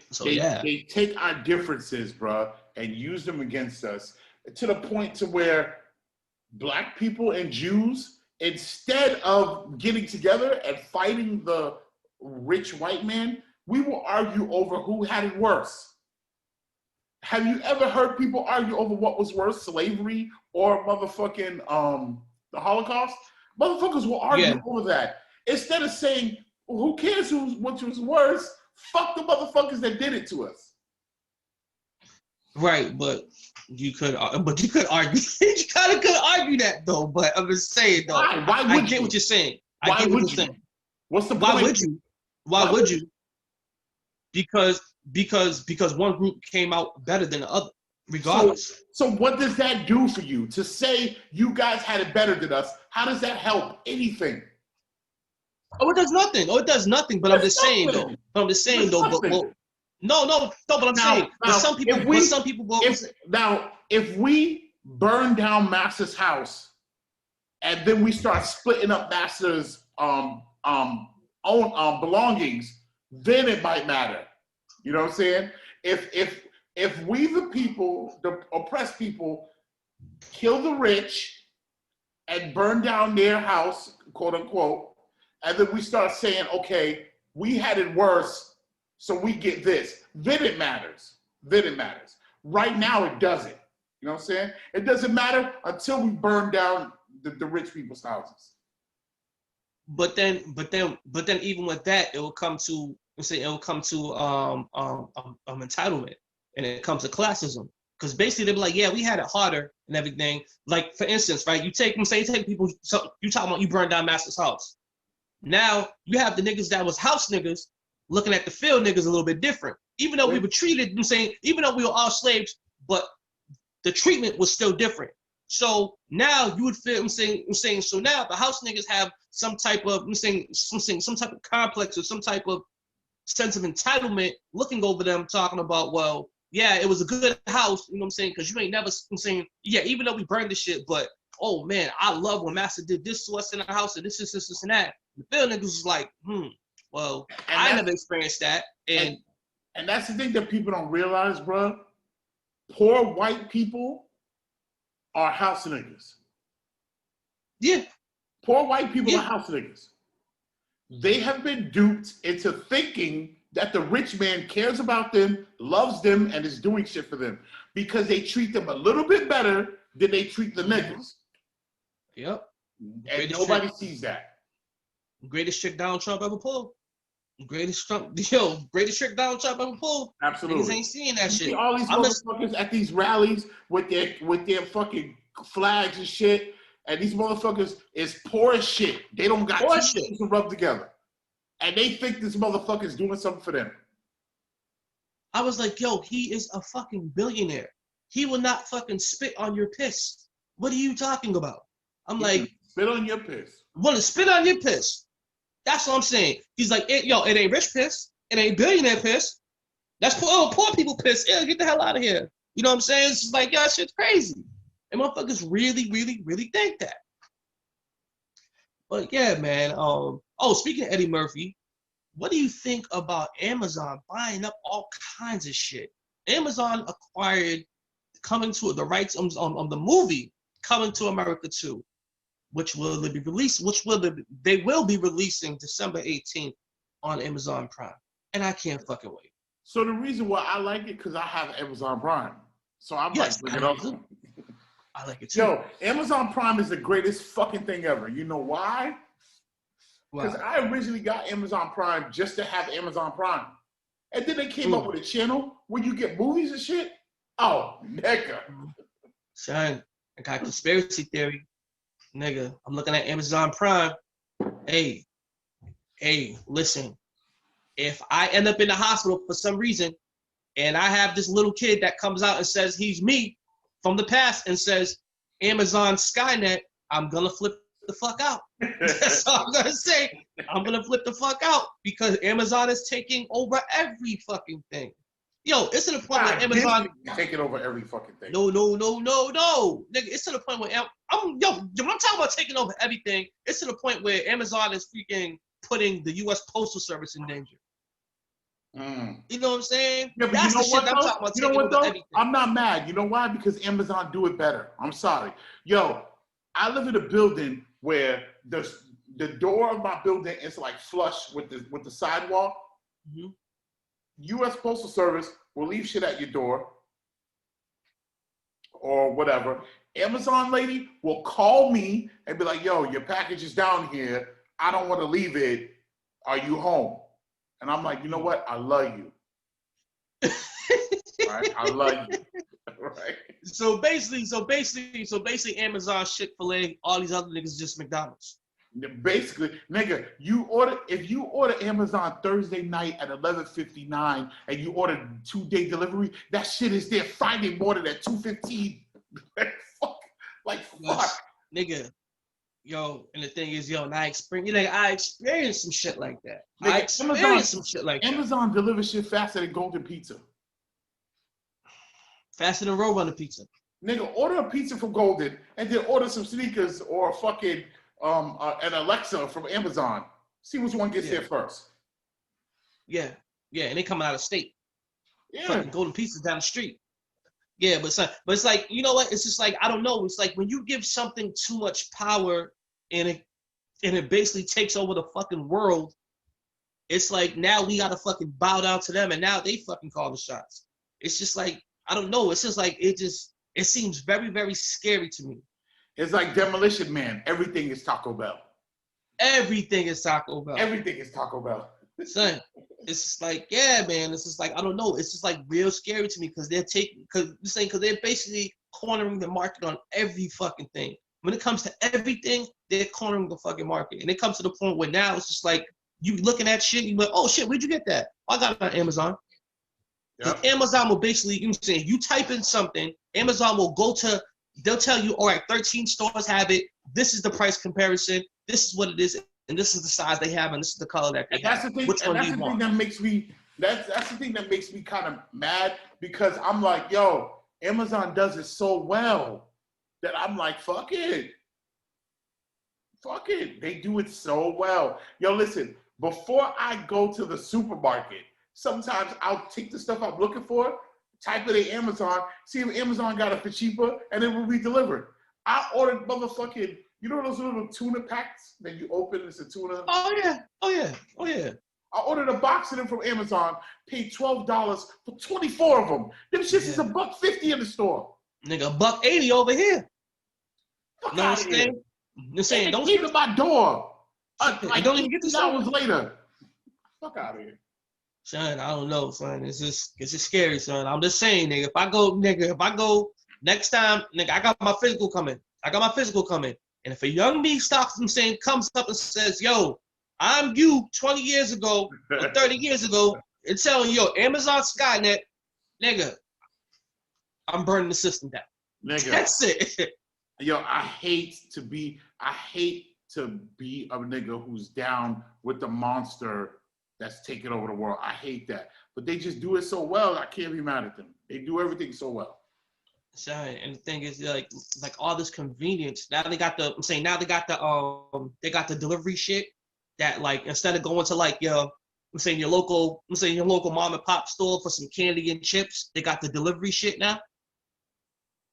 take our differences, bro, and use them against us, to the point to where Black people and Jews, instead of getting together and fighting the rich white man, we will argue over who had it worse. Have you ever heard people argue over what was worse, slavery or motherfucking the Holocaust? Motherfuckers will argue over that. Instead of saying, well, who cares which was worse? Fuck the motherfuckers that did it to us. Right, but you could argue. You kind of could argue that though. But I'm just saying though. Why would I get what you're saying. Why would you? What's the point? Why would you? Because because one group came out better than the other, regardless. So what does that do for you? To say you guys had it better than us, how does that help anything? Oh, it does nothing. Oh, it does nothing. But I'm just saying though. But I'm just saying though. But well, no. But I'm saying. But some people. If we burn down Master's house, and then we start splitting up Master's own belongings, then it might matter. You know what I'm saying? If we the people, the oppressed people, kill the rich and burn down their house, quote unquote, and then we start saying, okay, we had it worse, so we get this, then it matters. Then it matters. Right now, it doesn't. You know what I'm saying? It doesn't matter until we burn down the rich people's houses. But then, even with that, it will come to entitlement, and it comes to classism. Because basically they're like, yeah, we had it harder and everything. Like for instance, right? You take people. So you talking about you burn down Master's house. Now you have the niggas that was house niggas looking at the field niggas a little bit different. Even though we were treated, even though we were all slaves, but the treatment was still different. So now you would feel, so now the house niggas have some type of, some type of complex or some type of sense of entitlement looking over them, talking about, well, yeah, it was a good house, you know what I'm saying? Because you ain't never, yeah, even though we burned the shit, but, oh man, I love when Master did this to us in the house and this, and that. The field niggas was like, well, I never experienced that. And that's the thing that people don't realize, bro. Poor white people are house niggas. Yeah. Poor white people are house niggas. They have been duped into thinking that the rich man cares about them, loves them, and is doing shit for them because they treat them a little bit better than they treat the niggas. Yep. And nobody sees that. Greatest trick Donald Trump ever pulled. Greatest trick Donald Trump ever pulled. Absolutely. Niggas ain't seeing that shit. See all these motherfuckers at these rallies with their fucking flags and shit, and these motherfuckers is poor as shit. They don't got two things to rub together. And they think this motherfucker's doing something for them. I was like, yo, he is a fucking billionaire. He will not fucking spit on your piss. What are you talking about? I'm like, spit on your piss. Want to spit on your piss. That's what I'm saying. He's like, it ain't rich piss. It ain't billionaire piss. That's poor people piss. Yeah, get the hell out of here. You know what I'm saying? It's just like, y'all shit's crazy. And motherfuckers really, really, really think that. But yeah, man. Speaking of Eddie Murphy, what do you think about Amazon buying up all kinds of shit? Amazon acquired the rights on the movie Coming to America 2, which will be released, they will be releasing December 18th on Amazon Prime. And I can't fucking wait. So the reason why I like it, because I have Amazon Prime. So I'm bring it up. I like it too. Yo, Amazon Prime is the greatest fucking thing ever. You know why? Because I originally got Amazon Prime just to have Amazon Prime. And then they came up with a channel where you get movies and shit. Oh, nigga. Son, I got conspiracy theory. Nigga, I'm looking at Amazon Prime. Hey, listen. If I end up in the hospital for some reason and I have this little kid that comes out and says he's me from the past and says Amazon Skynet, I'm gonna flip the fuck out. That's all I'm gonna say. I'm gonna flip the fuck out because Amazon is taking over every fucking thing. Yo, it's to the point where Amazon taking over every fucking thing. No. Nigga, it's to the point where when I'm talking about taking over everything, it's to the point where Amazon is freaking putting the U.S. Postal Service in danger. You know what I'm saying? Yeah, but that's you know the shit I'm talking about. You know what though? Everything. I'm not mad. You know why? Because Amazon do it better. I'm sorry. Yo, I live in a building where the door of my building is like flush with the sidewalk. Mm-hmm. U.S. Postal Service will leave shit at your door or whatever. Amazon lady will call me and be like, yo, your package is down here. I don't want to leave it. Are you home? And I'm like, you know what? I love you. Right? I love you. Right? So basically, Amazon, Chick-fil-A, all these other niggas just McDonald's. Basically, nigga, if you order Amazon Thursday night at 11:59 and you order 2-day delivery, that shit is there Friday morning at 2:15. Like fuck, nigga. Yo, and the thing is, yo, and I experienced some shit like that. Nigga, I experienced some shit like that. Amazon delivers shit faster than Golden Pizza. Faster than Roadrunner Pizza. Nigga, order a pizza from Golden and then order some sneakers or fucking an Alexa from Amazon. See which one gets there first. Yeah, and they coming out of state. Yeah, fucking Golden Pizza down the street. Yeah, but it's like, you know what? It's just like, I don't know. It's like when you give something too much power and it basically takes over the fucking world. It's like now we gotta fucking bow down to them, and now they fucking call the shots. It's just like, I don't know. It's just like it seems very, very scary to me. It's like Demolition Man. Everything is Taco Bell. Everything is Taco Bell. Everything is Taco Bell. Son, it's just like, yeah, man. It's just like, I don't know. It's just like real scary to me because they're basically cornering the market on every fucking thing. When it comes to everything, they're cornering the fucking market. And it comes to the point where now it's just like, you looking at shit, you like, oh shit, where'd you get that? I got it on Amazon. Yep. Amazon will basically, you type in something, Amazon will they'll tell you, all right, 13 stores have it. This is the price comparison. This is what it is. And this is the size they have, and this is the color that they have. Which one do you want? That's the thing that makes me kind of mad because I'm like, yo, Amazon does it so well that I'm like, fuck it. Fuck it. They do it so well. Yo, listen, before I go to the supermarket, sometimes I'll take the stuff I'm looking for, type it in Amazon, see if Amazon got it for cheaper, and it will be delivered. I ordered motherfucking, you know those little tuna packs that you open, it's a tuna? Oh yeah. I ordered a box of them from Amazon, paid $12 for 24 of them. Them shits is $1.50 in the store. Nigga, $1.80 over here. Fuck you know what I'm saying? You're saying, don't leave at my door. Like, don't even get this hours later. Fuck out of here. Son, I don't know, son. It's just scary, son. I'm just saying, nigga. If I go next time, nigga, I got my physical coming. And if a young me comes up and says, yo, I'm you 20 years ago or 30 years ago, and telling you, yo, Amazon Skynet, nigga, I'm burning the system down. Nigga. That's it. Yo, I hate to be a nigga who's down with the monster that's taking over the world. I hate that. But they just do it so well, I can't be mad at them. They do everything so well. Sorry, and the thing is, like all this convenience. Now they got the delivery shit that, like, instead of going to like your local mom and pop store for some candy and chips, they got the delivery shit now.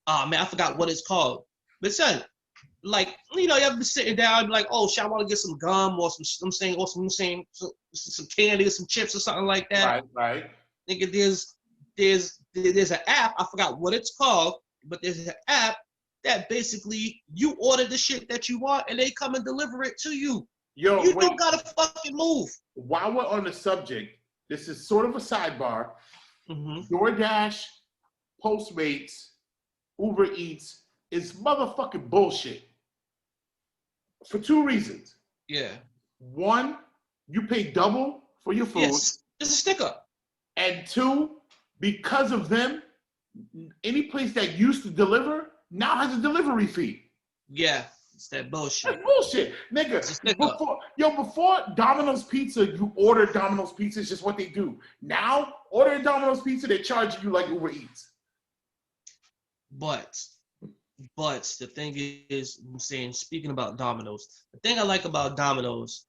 Oh man, I forgot what it's called. But son, like, you know, you ever been sitting down and be like, oh shit, I want to get some gum or some candy or some chips or something like that. Right. Nigga, there's an app, I forgot what it's called, but there's an app that basically you order the shit that you want and they come and deliver it to you. Yo, you don't gotta fucking move. While we're on the subject, this is sort of a sidebar. Mm-hmm. DoorDash, Postmates, Uber Eats is motherfucking bullshit. For two reasons. Yeah. One, you pay double for your food. Yes, it's a sticker. And two, because of them, any place that used to deliver now has a delivery fee. Yeah, it's that bullshit. That's bullshit. Nigga, before Domino's Pizza, you order Domino's Pizza, it's just what they do. Now, ordering Domino's Pizza, they charge you like Uber Eats. But the thing is, I'm saying, speaking about Domino's, the thing I like about Domino's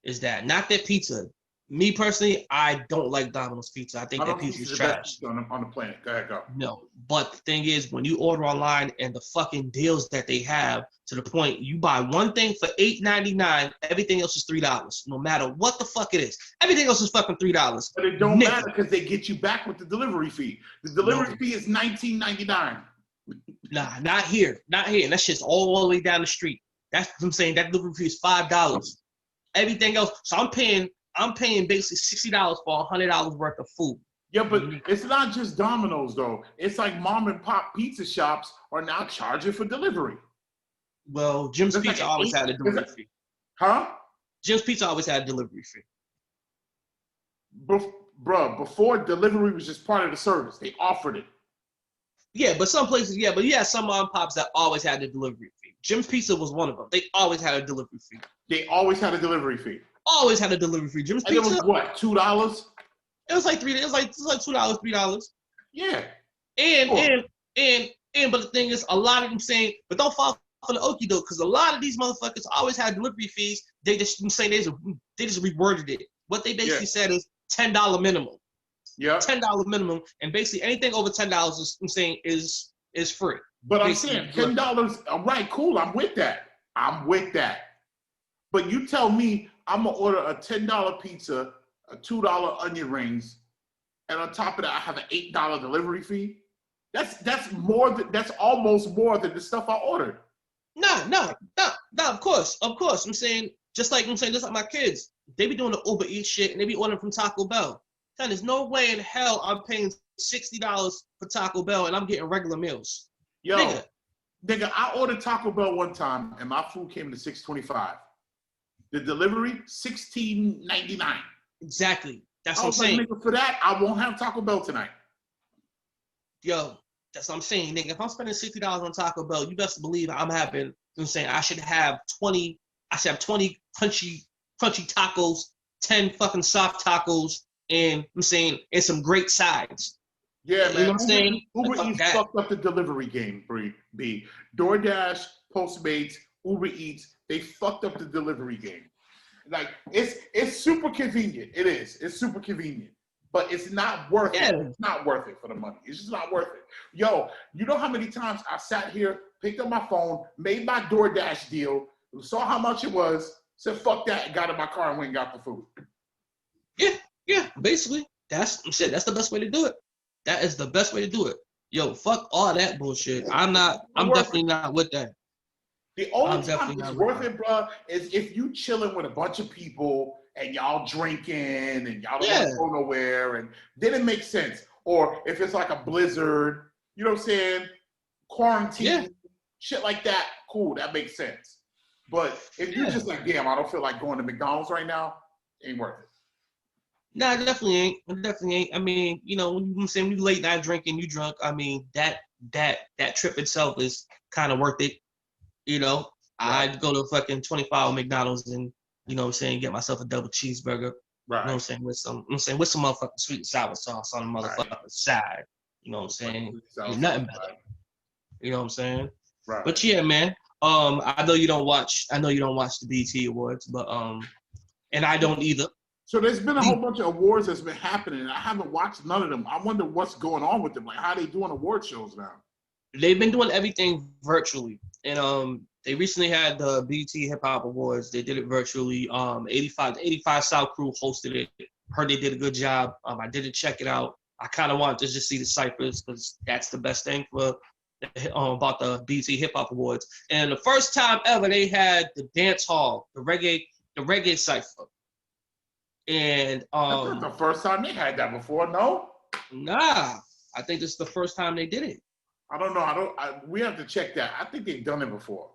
is that, not that pizza. Me personally, I don't like Domino's pizza. I think that pizza is trash. On the planet. Go ahead, go. No, but the thing is, when you order online and the fucking deals that they have, to the point you buy one thing for $8.99, everything else is $3. No matter what the fuck it is, everything else is fucking $3. But it don't matter because they get you back with the delivery fee. The delivery fee is $19.99. Nah, not here. And that shit's all the way down the street. That's what I'm saying. That delivery fee is $5. Everything else, so I'm paying basically $60 for $100 worth of food. Yeah, but it's not just Domino's though. It's like mom and pop pizza shops are now charging for delivery. Well, Jim's Pizza always had a delivery fee. Huh? Jim's Pizza always had a delivery fee. Bruh, before delivery was just part of the service. They offered it. Yeah, but some places, but you had some mom and pops that always had the delivery fee. Jim's Pizza was one of them. They always had a delivery fee. They always had a delivery fee. Always had a delivery fee. Jim's Pizza. And it was what, $2? It was like $3. It was like $2, $3. Yeah. But the thing is, a lot of them saying, but don't fall for the okie doke, because a lot of these motherfuckers always had delivery fees. They just reworded it. What they basically said is $10 minimum. Yeah. $10 minimum, and basically anything over $10 is free. But basically, I'm saying $10. All right, cool. I'm with that. But you tell me I'm gonna order a $10 pizza, a $2 onion rings, and on top of that I have an $8 delivery fee. That's almost more than the stuff I ordered. No. Of course. I'm saying just like my kids, they be doing the Uber Eats shit and they be ordering from Taco Bell. Son, there's no way in hell I'm paying $60 for Taco Bell and I'm getting regular meals. Yo, nigga, I ordered Taco Bell one time and my food came to $6.25. The delivery, $16.99. Exactly. That's what I'm like, saying. Nigga, for that, I won't have Taco Bell tonight. Yo, that's what I'm saying, nigga. If I'm spending $60 on Taco Bell, you best believe I should have 20 crunchy tacos, 10 fucking soft tacos, and and some great sides. Yeah, man. You know what I'm saying? Uber Eats fucked up the delivery game, B. DoorDash, Postmates, Uber Eats, they fucked up the delivery game. Like, it's super convenient. It is. It's super convenient. But it's not worth it. It's not worth it for the money. It's just not worth it. Yo, you know how many times I sat here, picked up my phone, made my DoorDash deal, saw how much it was, said fuck that, and got in my car and went and got the food. Yeah. Basically, that's the best way to do it. That is the best way to do it. Yo, fuck all that bullshit. I'm definitely not with that. The only time it's worth it, bro, is if you chilling with a bunch of people and y'all drinking and y'all don't want to go nowhere, and then it makes sense. Or if it's like a blizzard, you know what I'm saying? Quarantine, shit like that, cool, that makes sense. But if you're just like, damn, I don't feel like going to McDonald's right now, ain't worth it. Nah, it definitely ain't. I mean, you know, when you say you late night drinking, you drunk, I mean, that trip itself is kind of worth it. You know, I'd go to fucking 25 McDonald's and, you know what I'm saying, get myself a double cheeseburger. Right. You know what I'm saying, with some motherfucking sweet and sour sauce on the motherfucking side. You know what I'm saying? There's nothing better. You know what I'm saying? Right. But yeah, man. I know you don't watch the BET Awards, but and I don't either. So there's been a whole bunch of awards that's been happening, and I haven't watched none of them. I wonder what's going on with them. Like, how they doing award shows now? They've been doing everything virtually, and they recently had the BET Hip Hop Awards. They did it virtually. 85 South Crew hosted it. Heard they did a good job. I didn't check it out. I kind of wanted to just see the ciphers because that's the best thing for about the BET Hip Hop Awards. And the first time ever, they had the dance hall, the reggae cipher. And that's not the first time they had that before, no? Nah, I think this is the first time they did it. I don't know. We have to check that. I think they've done it before.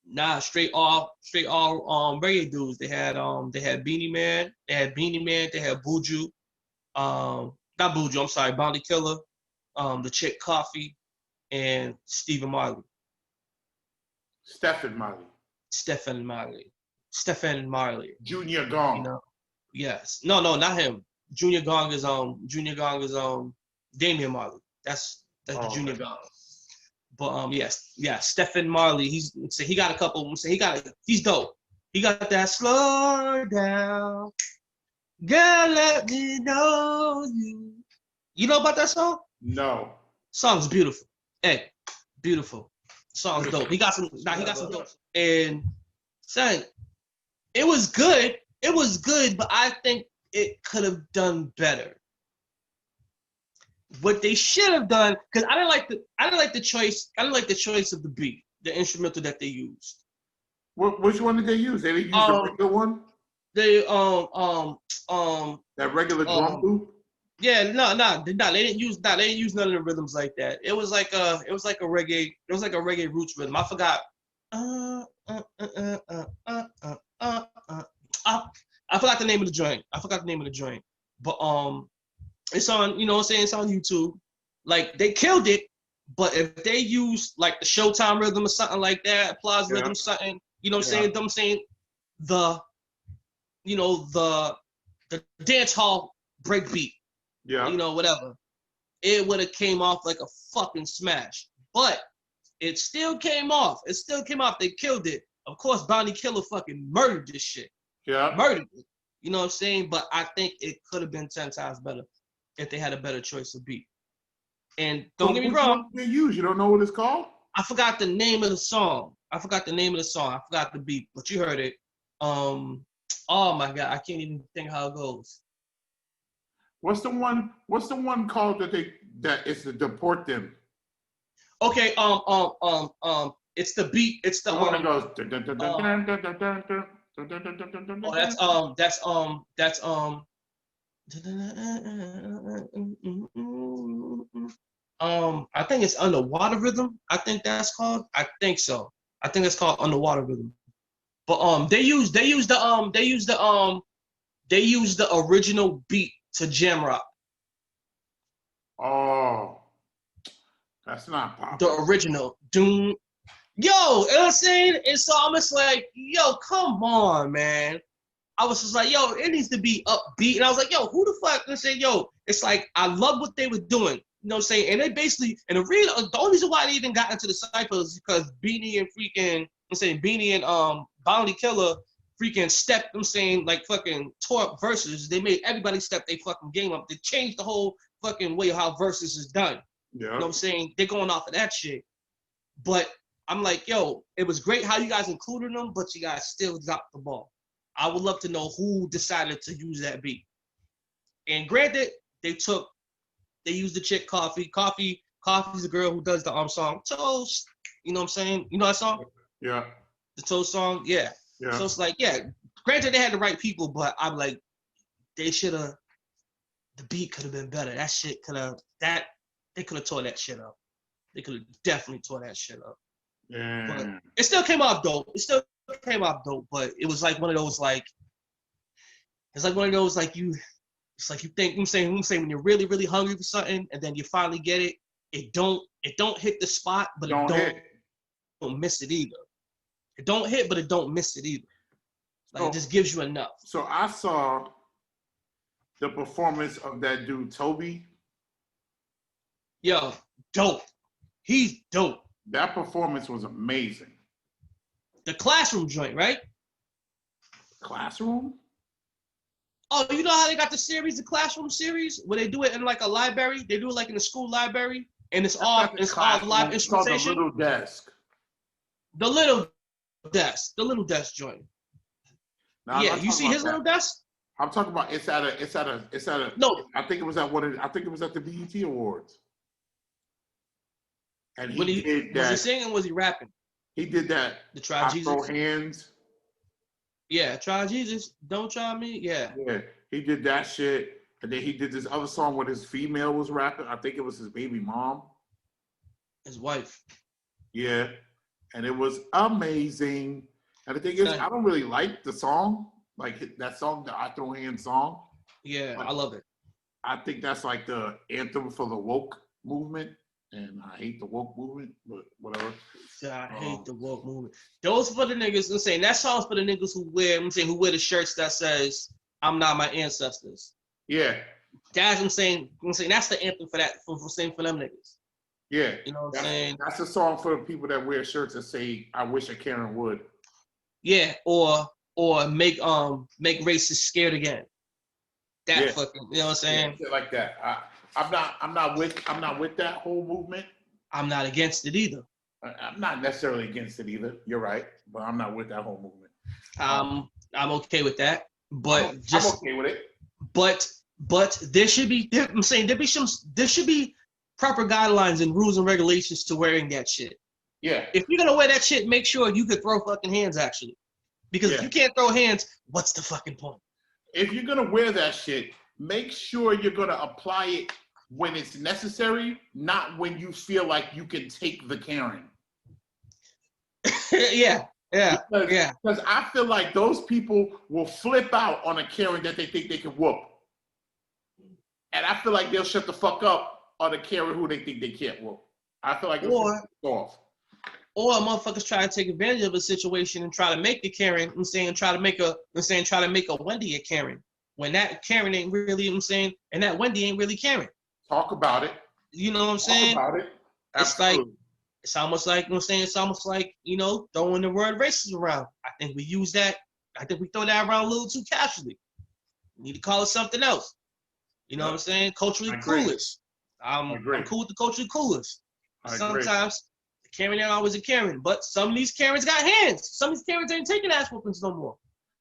Nah, straight all reggae dudes. They had Beanie Man, they had Buju, not Buju, I'm sorry, Bounty Killer, the chick Coffee, and Stephen Marley. Stephen Marley. Junior Gong. You know? Yes. No, not him. Junior Gong is Damian Marley. That's the Junior Gong. But Stephen Marley, he's got a couple. He's dope. He got that slow down, girl, let me know you. You know about that song? No. Song's beautiful. Hey, beautiful. Song's dope. He got some dope. And son, it was good. It was good, but I think it could have done better. What they should have done, because I didn't like the choice of the beat, the instrumental that they used. Which one did they use? They didn't use the regular one? They that regular drum loop? Yeah, no, they didn't use none of the rhythms like that. It was like a reggae roots rhythm. I forgot. I forgot the name of the joint. But it's on, you know what I'm saying, it's on YouTube. Like, they killed it, but if they use like the Showtime rhythm or something like that, applause rhythm, something, you know what I'm saying, the you know, the dance hall break beat, you know, whatever, it would have came off like a fucking smash. But it still came off. They killed it. Of course, Bounty Killer fucking murdered this shit. Murdered it. You know what I'm saying? But I think it could have been 10 times better if they had a better choice of beat. And don't get me wrong. They use? You don't know what it's called? I forgot the name of the song. I forgot the beat, but you heard it. Oh my God, I can't even think how it goes. What's the one called that is to deport them? Okay, it's the beat. It's the one that goes. I think it's Underwater Rhythm. I think that's called. I think so. I think it's called Underwater Rhythm. But they use the original beat to Jam Rock. Oh, that's not popular. The original. Doom. Yo, you know what I'm saying? And so I'm just like, yo, come on, man. I was just like, yo, it needs to be upbeat. And I was like, yo, who the fuck? And say, yo, it's like, I love what they were doing. You know what I'm saying? And they basically, and the only reason why they even got into the cypher is because Beanie and Bounty Killer freaking stepped, I'm saying, like fucking tore up verses. They made everybody step their fucking game up. They changed the whole fucking way how verses is done. Yeah. You know what I'm saying? They're going off of that shit. But I'm like, yo, it was great how you guys included them, but you guys still dropped the ball. I would love to know who decided to use that beat. And granted, they used the chick Coffee. Coffee's the girl who does the song Toast. You know what I'm saying? You know that song? Yeah. The Toast song? Yeah. So it's like, yeah, granted they had the right people, but I'm like, they the beat could have been better. That shit they could have tore that shit up. They could have definitely tore that shit up. Yeah. But it still came off dope. But it was like one of those like, it's like one of those like you think, I'm saying when you're really, really hungry for something and then you finally get it, it don't hit the spot, but it don't miss it either. It don't hit, but it don't miss it either. Like, it just gives you enough. So I saw the performance of that dude, Toby. Yo, dope. He's dope. That performance was amazing. The Classroom joint, right? Classroom? Oh, you know how they got the Classroom series, where they do it in like a library? They do it like in a school library, and it's all live instrumentation. The little desk. The little desk joint. Now, yeah, you see his little desk? I'm talking about it's at a. No, I think it was at the BET Awards. And he did that. Was he singing or was he rapping? He did that. The Try Jesus. Throw hands. Yeah, Try Jesus. Don't try me. Yeah. Yeah, he did that shit. And then he did this other song where his female was rapping. I think it was his baby mom. His wife. Yeah. And it was amazing. And the thing is, I don't really like the song. Like that song, the I Throw Hands song. Yeah, I love it. I think that's like the anthem for the woke movement. And I hate the woke movement, but whatever. I hate the woke movement. Those for the niggas. I'm saying that song's for the niggas who wear the shirts that says "I'm not my ancestors." Yeah. That's I'm saying that's the anthem for that for them niggas. Yeah. You know what I'm saying? That's a song for the people that wear shirts that say "I wish a Karen would." Yeah, or make racists scared again. That fucking, you know what I'm saying? Yeah, like that. I'm not with that whole movement. I'm not against it either. I'm not necessarily against it either. You're right, but I'm not with that whole movement. I'm okay with that, but I'm okay with it. But there should be. I'm saying there should be proper guidelines and rules and regulations to wearing that shit. Yeah. If you're gonna wear that shit, make sure you could throw fucking hands actually, because if you can't throw hands, what's the fucking point? If you're gonna wear that shit, make sure you're gonna apply it when it's necessary, not when you feel like you can take the Karen. Yeah. Yeah. Because I feel like those people will flip out on a Karen that they think they can whoop. And I feel like they'll shut the fuck up on a Karen who they think they can't whoop. I feel like they'll off. Or motherfuckers try to take advantage of a situation and try to make a Karen, try to make a Wendy a Karen. When that Karen ain't really, and that Wendy ain't really Karen. Talk about it. You know what I'm saying? Talk about it. Absolutely. It's almost like, throwing the word racist around. I think we use that. I think we throw that around a little too casually. We need to call it something else. You know what I'm saying? Culturally coolest. I'm cool with the culturally coolest. Sometimes the Karen ain't always a Karen, but some of these Karens got hands. Some of these Karens ain't taking ass whoopings no more.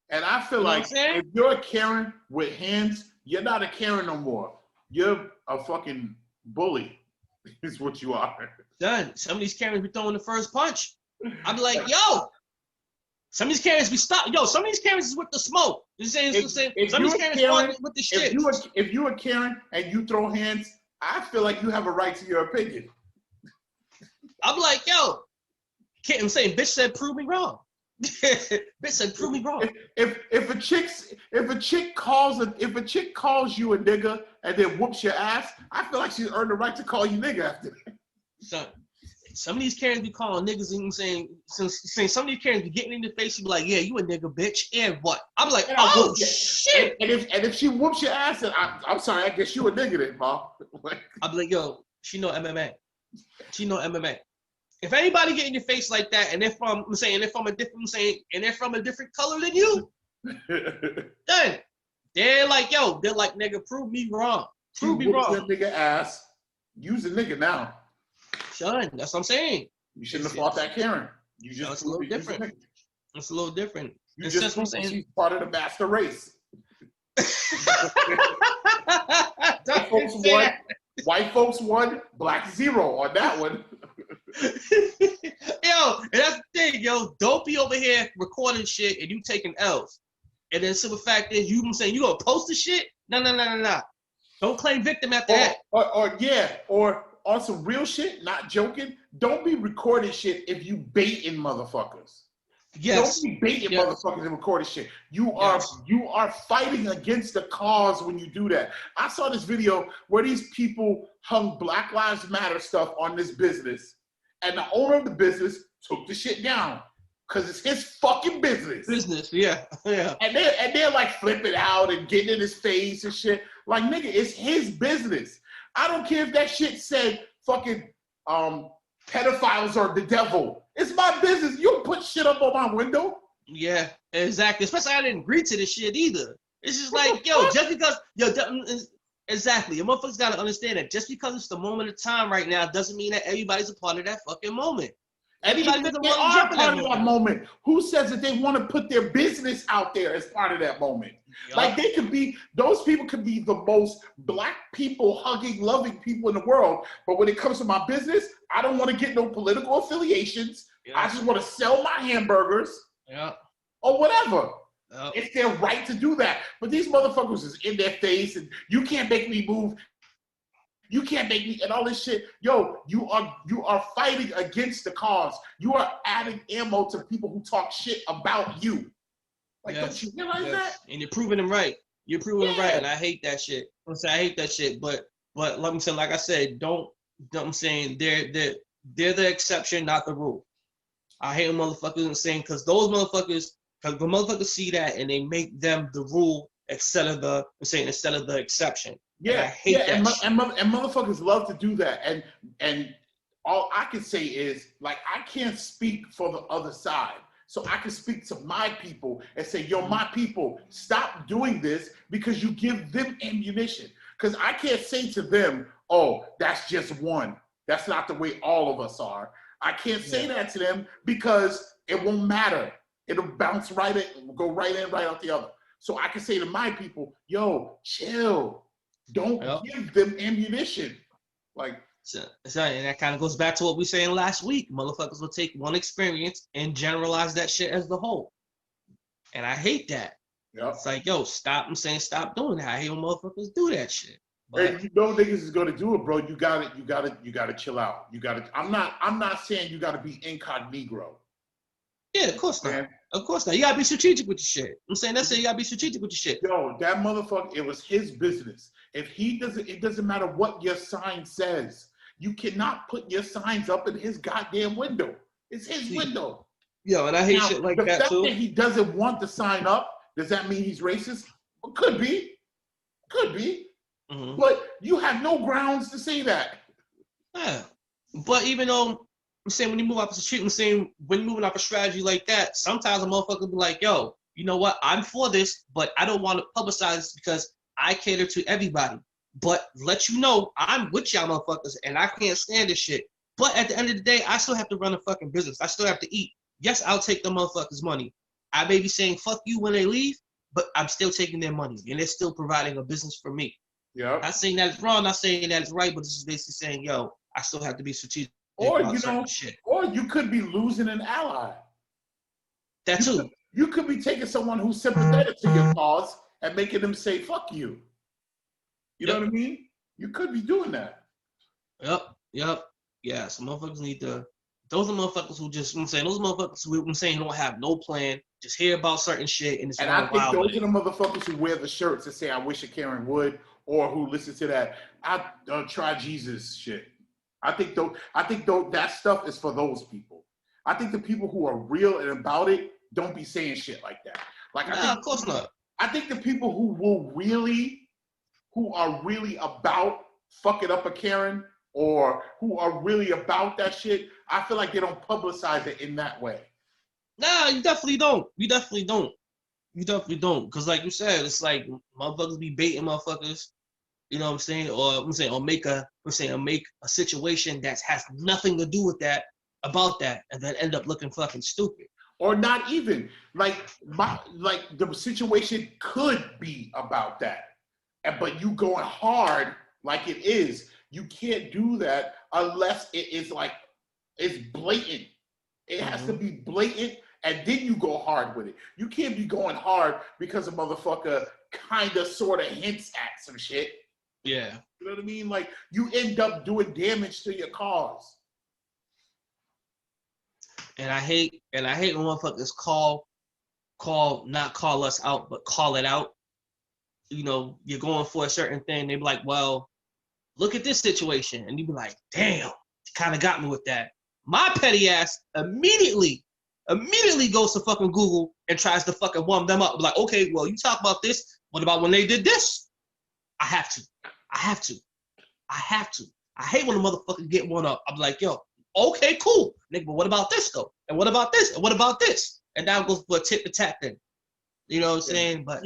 And I feel like if you're a Karen with hands, you're not a Karen no more. You're a fucking bully, is what you are. Done. Some of these Karens be throwing the first punch. I'm like, yo. Some of these Karens be stopped. Yo, some of these Karens is with the smoke. Some of these Karens with the shit. If you a Karen and you throw hands, I feel like you have a right to your opinion. I'm like, yo. I'm saying, bitch said, prove me wrong. Bitch said, prove me wrong. If a chick calls you a nigga and then whoops your ass, I feel like she's earned the right to call you nigga after that. Son, some of these Karens be calling niggas and saying some of these Karens be getting in the face and be like, yeah, you a nigga, bitch, and what? I'm like, oh shit. And if she whoops your ass, then I'm sorry, I guess you a nigga then, Mom. I'm like, yo, she know MMA. She know MMA. If anybody get in your face like that, and if I'm a different color than you, then they're like, nigga, prove me wrong. Prove me wrong. Your nigga ass. Use a nigga now. Son, that's what I'm saying. You shouldn't have fought that Karen. You just it's a little different. It's a little different. You just what I'm saying. She's part of the master race. White folks won, black 0 on that one. Yo, and that's the thing, yo. Don't be over here recording shit and you taking L's. And then simple fact is, you gonna post the shit? No. Don't claim victim after that. Or on some real shit, not joking. Don't be recording shit if you baiting motherfuckers. Yes. Don't be baiting motherfuckers and recording shit. You are fighting against the cause when you do that. I saw this video where these people hung Black Lives Matter stuff on this business, and the owner of the business took the shit down because it's his fucking business. Yeah. And they're like flipping out and getting in his face and shit. Like, nigga, it's his business. I don't care if that shit said fucking pedophiles are the devil. It's my business. You don't put shit up on my window. Yeah, exactly. Especially I didn't agree to this shit either. It's just like, just because, exactly. Your motherfuckers gotta understand that just because it's the moment of time right now doesn't mean that everybody's a part of that fucking moment. Everybody doesn't want to jump in that moment. Who says that they want to put their business out there as part of that moment? Yep. Like those people could be the most black people hugging, loving people in the world. But when it comes to my business, I don't want to get no political affiliations. Yep. I just want to sell my hamburgers or whatever. Yep. It's their right to do that. But these motherfuckers is in their face and you can't make me move. You can't make me, and all this shit. Yo, you are fighting against the cause. You are adding ammo to people who talk shit about you. Like, don't you realize that? And you're proving them right. You're proving them right, and I hate that shit. I hate that shit. But let me say, like I said, I'm saying they're the exception, not the rule. I hate motherfuckers because those motherfuckers, because the motherfuckers see that and they make them the rule instead of the exception. Yeah, I hate that and motherfuckers love to do that. And all I can say is, like, I can't speak for the other side. So I can speak to my people and say, yo, my people, stop doing this because you give them ammunition. Because I can't say to them, oh, that's just one. That's not the way all of us are. I can't say that to them because it won't matter. It'll bounce right in, go right in, right out the other. So I can say to my people, yo, chill. Don't give them ammunition. Like, and that kind of goes back to what we were saying last week. Motherfuckers will take one experience and generalize that shit as the whole. And I hate that. Yep. It's like, yo, stop doing that. I hate when motherfuckers do that shit. But, and you know niggas is gonna do it, bro. You gotta chill out. I'm not saying you gotta be incognito. Yeah, of course not. Of course not. You gotta be strategic with your shit. I'm saying that's it. You gotta be strategic with your shit. Yo, that motherfucker, it was his business. If he doesn't, it doesn't matter what your sign says. You cannot put your signs up in his goddamn window. It's his window. Yo, and I hate Now, shit like the that fact too. that he doesn't want to sign up, does that mean he's racist? Well, could be. Could be. Mm-hmm. But you have no grounds to say that. Yeah. But even though I'm saying when you move off the street, I'm saying when you're moving off a strategy like that, sometimes a motherfucker be like, yo, you know what? I'm for this, but I don't want to publicize this because I cater to everybody. But let you know, I'm with y'all motherfuckers and I can't stand this shit. But at the end of the day, I still have to run a fucking business. I still have to eat. Yes, I'll take the motherfuckers' money. I may be saying fuck you when they leave, but I'm still taking their money and they're still providing a business for me. Yeah. Not saying that it's wrong, not saying that it's right, but this is basically saying, yo, I still have to be strategic. Or Shit. or you could be losing an ally. That too. You could be taking someone who's sympathetic to your cause and making them say "fuck you." You know what I mean? You could be doing that. Yep. Yeah. So motherfuckers need to. Those are motherfuckers who just. I'm saying those motherfuckers who I'm saying don't have no plan. Just hear about certain shit and it's. And I think those are the motherfuckers who wear the shirts that say "I wish a Karen would," or who listen to that "I try Jesus" shit. I think that stuff is for those people. I think the people who are real and about it don't be saying shit like that. Like I think, of course not. I think the people who are really about fucking up a Karen or who are really about that shit, I feel like they don't publicize it in that way. Nah, you definitely don't. You definitely don't. Because like you said, it's like motherfuckers be baiting motherfuckers. You know what I'm saying? Or make a situation that has nothing to do with that about that, and then end up looking fucking stupid. Or not even like the situation could be about that, but you going hard like it is. You can't do that unless it is like it's blatant. It has to be blatant, and then you go hard with it. You can't be going hard because a motherfucker kind of sort of hints at some shit. Yeah. You know what I mean? Like you end up doing damage to your cause. And I hate when motherfuckers not call us out, but call it out. You know, you're going for a certain thing. They be like, well, look at this situation. And you be like, damn, you kind of got me with that. My petty ass immediately goes to fucking Google and tries to fucking warm them up. Be like, okay, well, you talk about this. What about when they did this? I have to. I hate when the motherfucker get one up. I'm like, yo, okay, cool. Nigga, but what about this though? And what about this? And what about this? And now it goes for a tit for tat thing. You know what I'm saying? But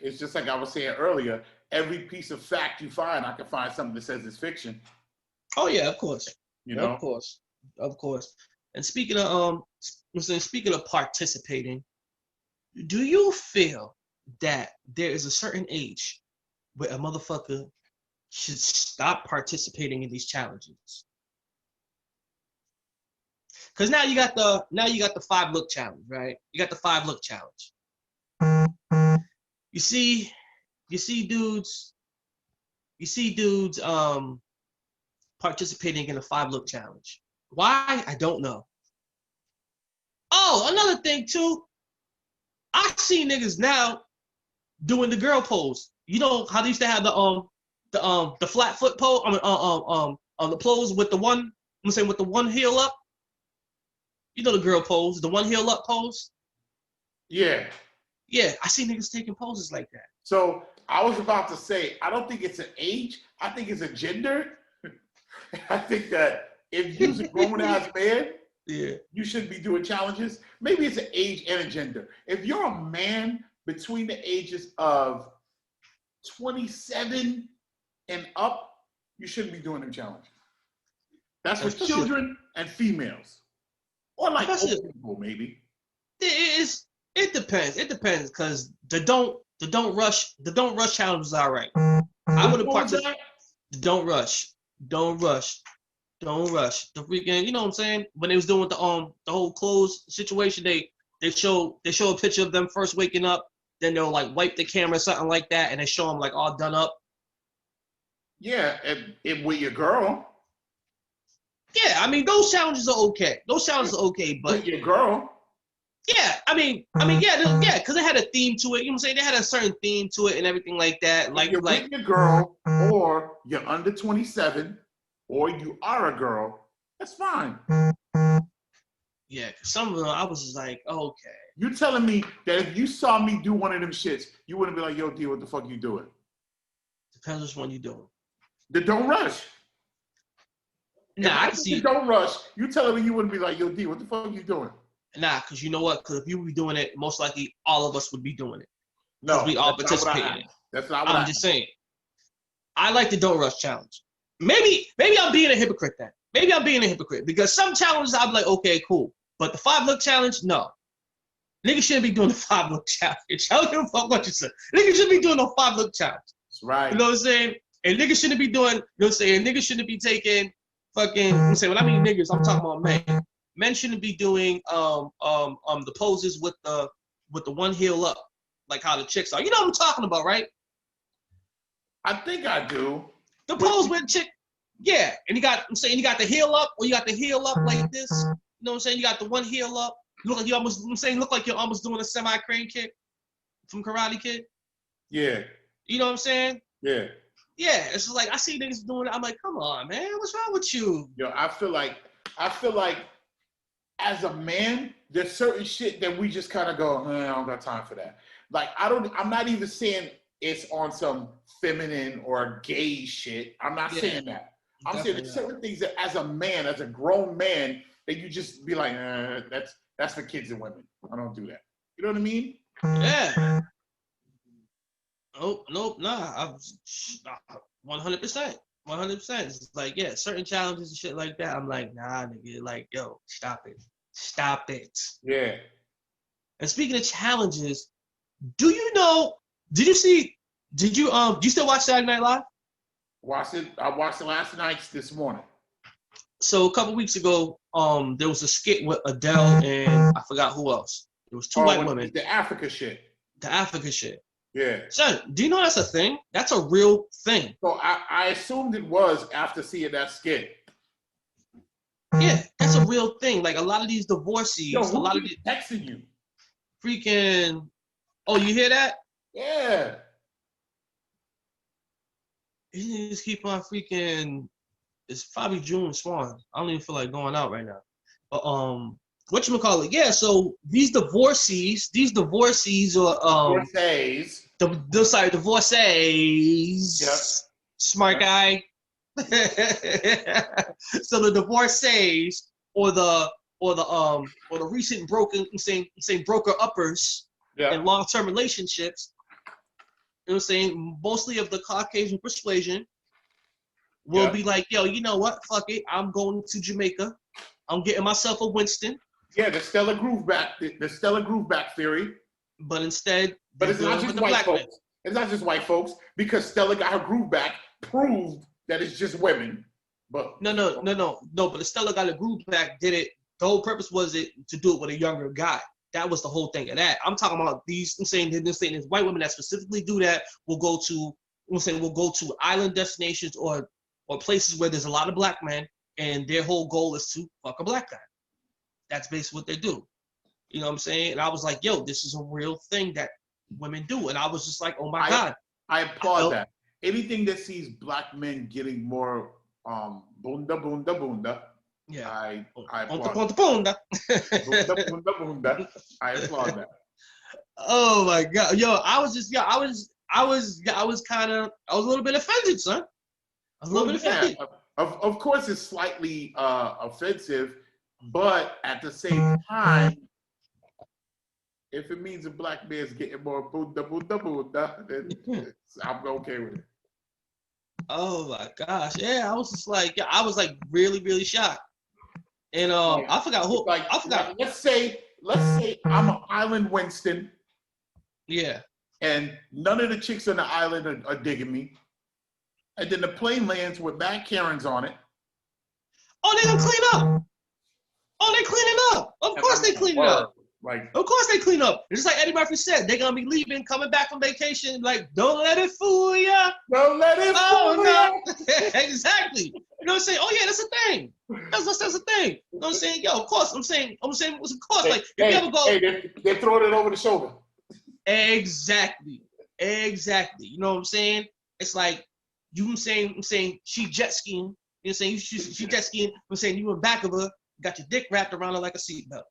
it's just like I was saying earlier, every piece of fact you find, I can find something that says it's fiction. Oh yeah, of course. You know? Of course. And speaking of participating, do you feel that there is a certain age where a motherfucker should stop participating in these challenges? Because now you got the 5 look challenge, right? You got the 5 look challenge. You see dudes participating in a 5 look challenge. Why? I don't know. Oh, another thing too. I see niggas now doing the girl pose. You know how they used to have the flat foot pose the pose with the one heel up. You know the girl pose, the one heel up pose. Yeah. Yeah, I see niggas taking poses like that. So I was about to say, I don't think it's an age. I think it's a gender. I think that if you're a grown-ass man, you shouldn't be doing challenges. Maybe it's an age and a gender. If you're a man between the ages of 27 and up, you shouldn't be doing them challenges. That's for children and females. Or like old people, maybe. It depends. It depends, because the don't rush challenge is all right. I would have participate. Don't rush. The freaking, you know what I'm saying? When they was doing the whole clothes situation, they show a picture of them first waking up, then they'll like wipe the camera or something like that, and they show them like all done up. Yeah, and with your girl. Yeah, I mean those challenges are okay. But with your girl. Yeah, yeah, because it had a theme to it. You know what I'm saying? They had a certain theme to it and everything like that. If you're with your girl, or you're under 27, or you are a girl, that's fine. Yeah, because some of them I was just like, okay. You telling me that if you saw me do one of them shits, you wouldn't be like, yo, D, what the fuck you doing? Depends which one you doing. The Don't Rush. Nah, I can see. Don't Rush. You telling me you wouldn't be like, yo, D, what the fuck you doing? Nah, because you know what? Because if you would be doing it, most likely all of us would be doing it. No, we all participate in it. That's not what I'm just saying. I like the Don't Rush challenge. Maybe I'm being a hypocrite then. Maybe I'm being a hypocrite because some challenges I'm like, okay, cool. But the 5-look challenge, no. Niggas shouldn't be doing the 5-look challenge. I don't give a fuck what you say. Niggas shouldn't be doing no 5-look challenge. That's right. You know what I'm saying? And niggas shouldn't be doing, you know what I'm saying? Niggas shouldn't be taking fucking, I'm saying, when I mean niggas, I'm talking about men. Men shouldn't be doing the poses with the one heel up, like how the chicks are. You know what I'm talking about, right? I think I do. The pose with chick, yeah. And you got the heel up, or you got the heel up like this. You know what I'm saying? You got the one heel up. Look like you're almost doing a semi-crane kick from Karate Kid. Yeah. You know what I'm saying? Yeah. Yeah. It's just like I see niggas doing it. I'm like, come on, man, what's wrong with you? Yo, I feel like as a man, there's certain shit that we just kind of go, I don't got time for that. Like I'm not even saying it's on some feminine or gay shit. I'm not saying that. I'm saying there's certain things that as a man, as a grown man, that you just be like, that's for kids and women. I don't do that. You know what I mean? Yeah. Nope, nah. 100%. 100%. It's like, yeah, certain challenges and shit like that. I'm like, nah, nigga. Like, yo, stop it. Stop it. Yeah. And speaking of challenges, do you know, do you still watch Saturday Night Live? Watched it. I watched it last night, this morning. So a couple weeks ago, there was a skit with Adele and I forgot who else. It was two white women. The Africa shit. The Africa shit. Yeah. Son, do you know that's a thing? That's a real thing. So I assumed it was after seeing that skit. Yeah, that's a real thing. Like a lot of these divorcees, Yo, a lot of these texting you. Freaking. Oh, you hear that? Yeah. You just keep on freaking. It's probably June Swan. I don't even feel like going out right now. But whatchamacallit? Yeah, so these divorcees or Divorcees. Divorcees. Yep. Smart guy. So the divorcees or the recent broker uppers in long-term relationships, you know what I'm saying, mostly of the Caucasian persuasion, will be like, yo, you know what? Fuck it. I'm going to Jamaica. I'm getting myself a Winston. Yeah, the Stella Grooveback theory. But instead, but it's not just white folks. It's not just white folks because Stella got her groove back, proved that it's just women. But no. But the Stella got a groove back. Did it? The whole purpose was it to do it with a younger guy. That was the whole thing of that. I'm talking about these. I'm saying there's white women that specifically do that. Will go to island destinations or places where there's a lot of black men, and their whole goal is to fuck a black guy. That's basically what they do. You know what I'm saying? And I was like, yo, this is a real thing that women do. And I was just like, oh my God. I applaud that. Anything that sees black men getting more bunda. Yeah. I applaud. Bunda. Bunda. I applaud that. Oh my God. Yo, I was a little bit offended, son. I was a little bit offended. Of course it's slightly offensive, but at the same time, if it means a black man's getting more bunda, then I'm okay with it. Oh my gosh. Yeah, I was just like, I was like really, really shocked. And I forgot who. I forgot. Let's say I'm an Island Winston. Yeah. And none of the chicks on the island are digging me. And then the plane lands with Matt Karens on it. Oh, they gonna clean up. Oh, they cleaning up. Of course they clean it up. Like, of course they clean up. It's just like Eddie Murphy said, they're gonna be leaving, coming back from vacation. Like, don't let it fool ya. don't let it fool ya. Exactly. You know what I'm saying? Oh yeah, that's a thing. That's a thing. You know what I'm saying? Yo, of course. I'm saying, of course. Like, if you ever go, they're throwing it over the shoulder. Exactly. You know what I'm saying? It's like I'm saying she jet skiing. You know what I'm saying? She jet skiing. I'm saying you in back of her, got your dick wrapped around her like a seatbelt.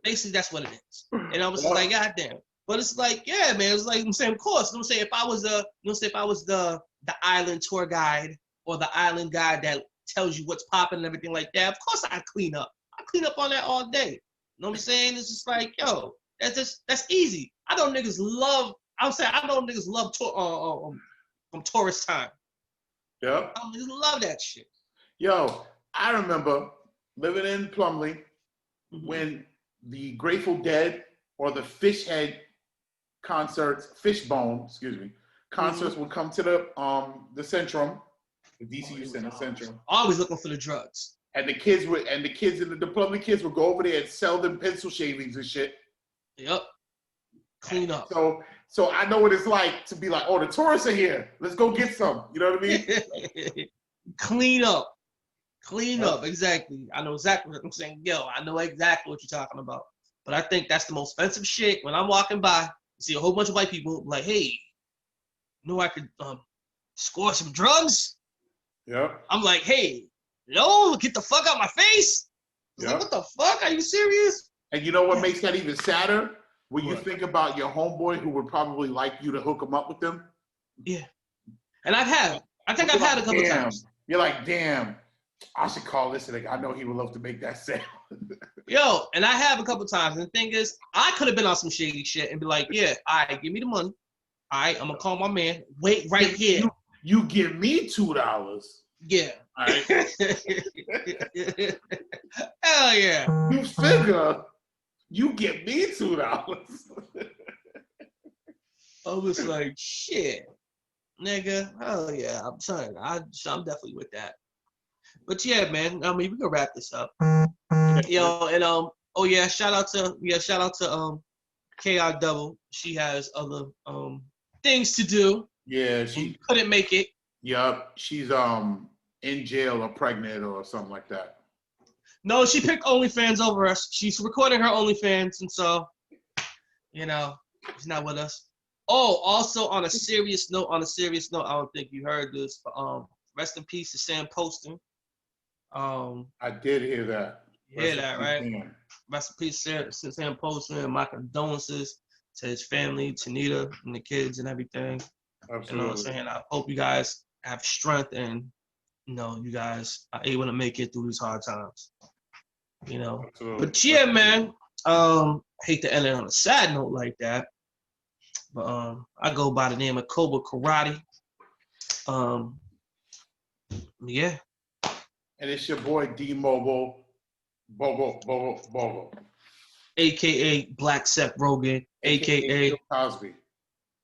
Basically, that's what it is. And I was just like, God damn. But it's like, yeah, man. It's like I'm saying, of course. I'm saying if I was the island tour guide or the island guide that tells you what's popping and everything like that, of course I clean up. I clean up on that all day. You know what I'm saying? It's just like, yo, that's easy. I know niggas love tourist time. Yeah. I niggas love that shit. Yo, I remember living in Plumlee when the Grateful Dead or the Fishbone concerts would come to the Centrum, the DCU Center Centrum. Always looking for the drugs. And the kids the Plumlee kids would go over there and sell them pencil shavings and shit. Yep. Clean up. So I know what it's like to be like, oh, the tourists are here. Let's go get some. You know what I mean? Clean up. Exactly. I know exactly what I'm saying. Yo, I know exactly what you're talking about. But I think that's the most expensive shit. When I'm walking by, see a whole bunch of white people like, hey, you know I could score some drugs? Yep. I'm like, hey, no, get the fuck out my face. Yep. Like, what the fuck? Are you serious? And you know what makes that even sadder? When you think about your homeboy who would probably like you to hook him up with them. Yeah. And I think I've had a couple times. You're like, damn, I should call this nigga. I know he would love to make that sale. Yo, and I have a couple times. And the thing is, I could have been on some shady shit and be like, yeah, all right, give me the money. All right, I'm going to call my man. Wait right here. You give me $2. Yeah. All right. Hell yeah. You figure you give me $2. I was like, shit, nigga. Hell yeah. I'm sorry. I'm definitely with that. But yeah, man. I mean, we can wrap this up. Yo, and shout out to KR Double. She has other things to do. Yeah, she couldn't make it. Yep, she's in jail or pregnant or something like that. No, she picked OnlyFans over us. She's recording her OnlyFans, and so, you know, she's not with us. Oh, also on a serious note, I don't think you heard this, but rest in peace to Sam Poston. I did hear that. Hear that, right? Man. Rest in peace to Sam Poston, and my condolences to his family, to Nita and the kids and everything. Absolutely. You know what I'm saying? I hope you guys have strength and, you know, you guys are able to make it through these hard times. You know? Absolutely. But yeah, man, hate to end it on a sad note like that. But I go by the name of Cobra Karate. Yeah. And it's your boy D Mobile Bobo. AKA Black Seth Rogen, AKA Cosby.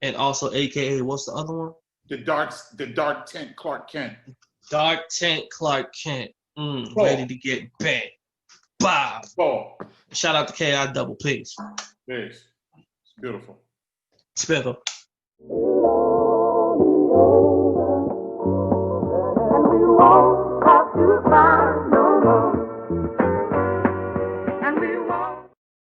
And also AKA what's the other one? The dark tent Clark Kent. Dark tent Clark Kent. Ready to get bent. Bob. Oh. Shout out to KI Double, please. Peace. It's beautiful. It's beautiful.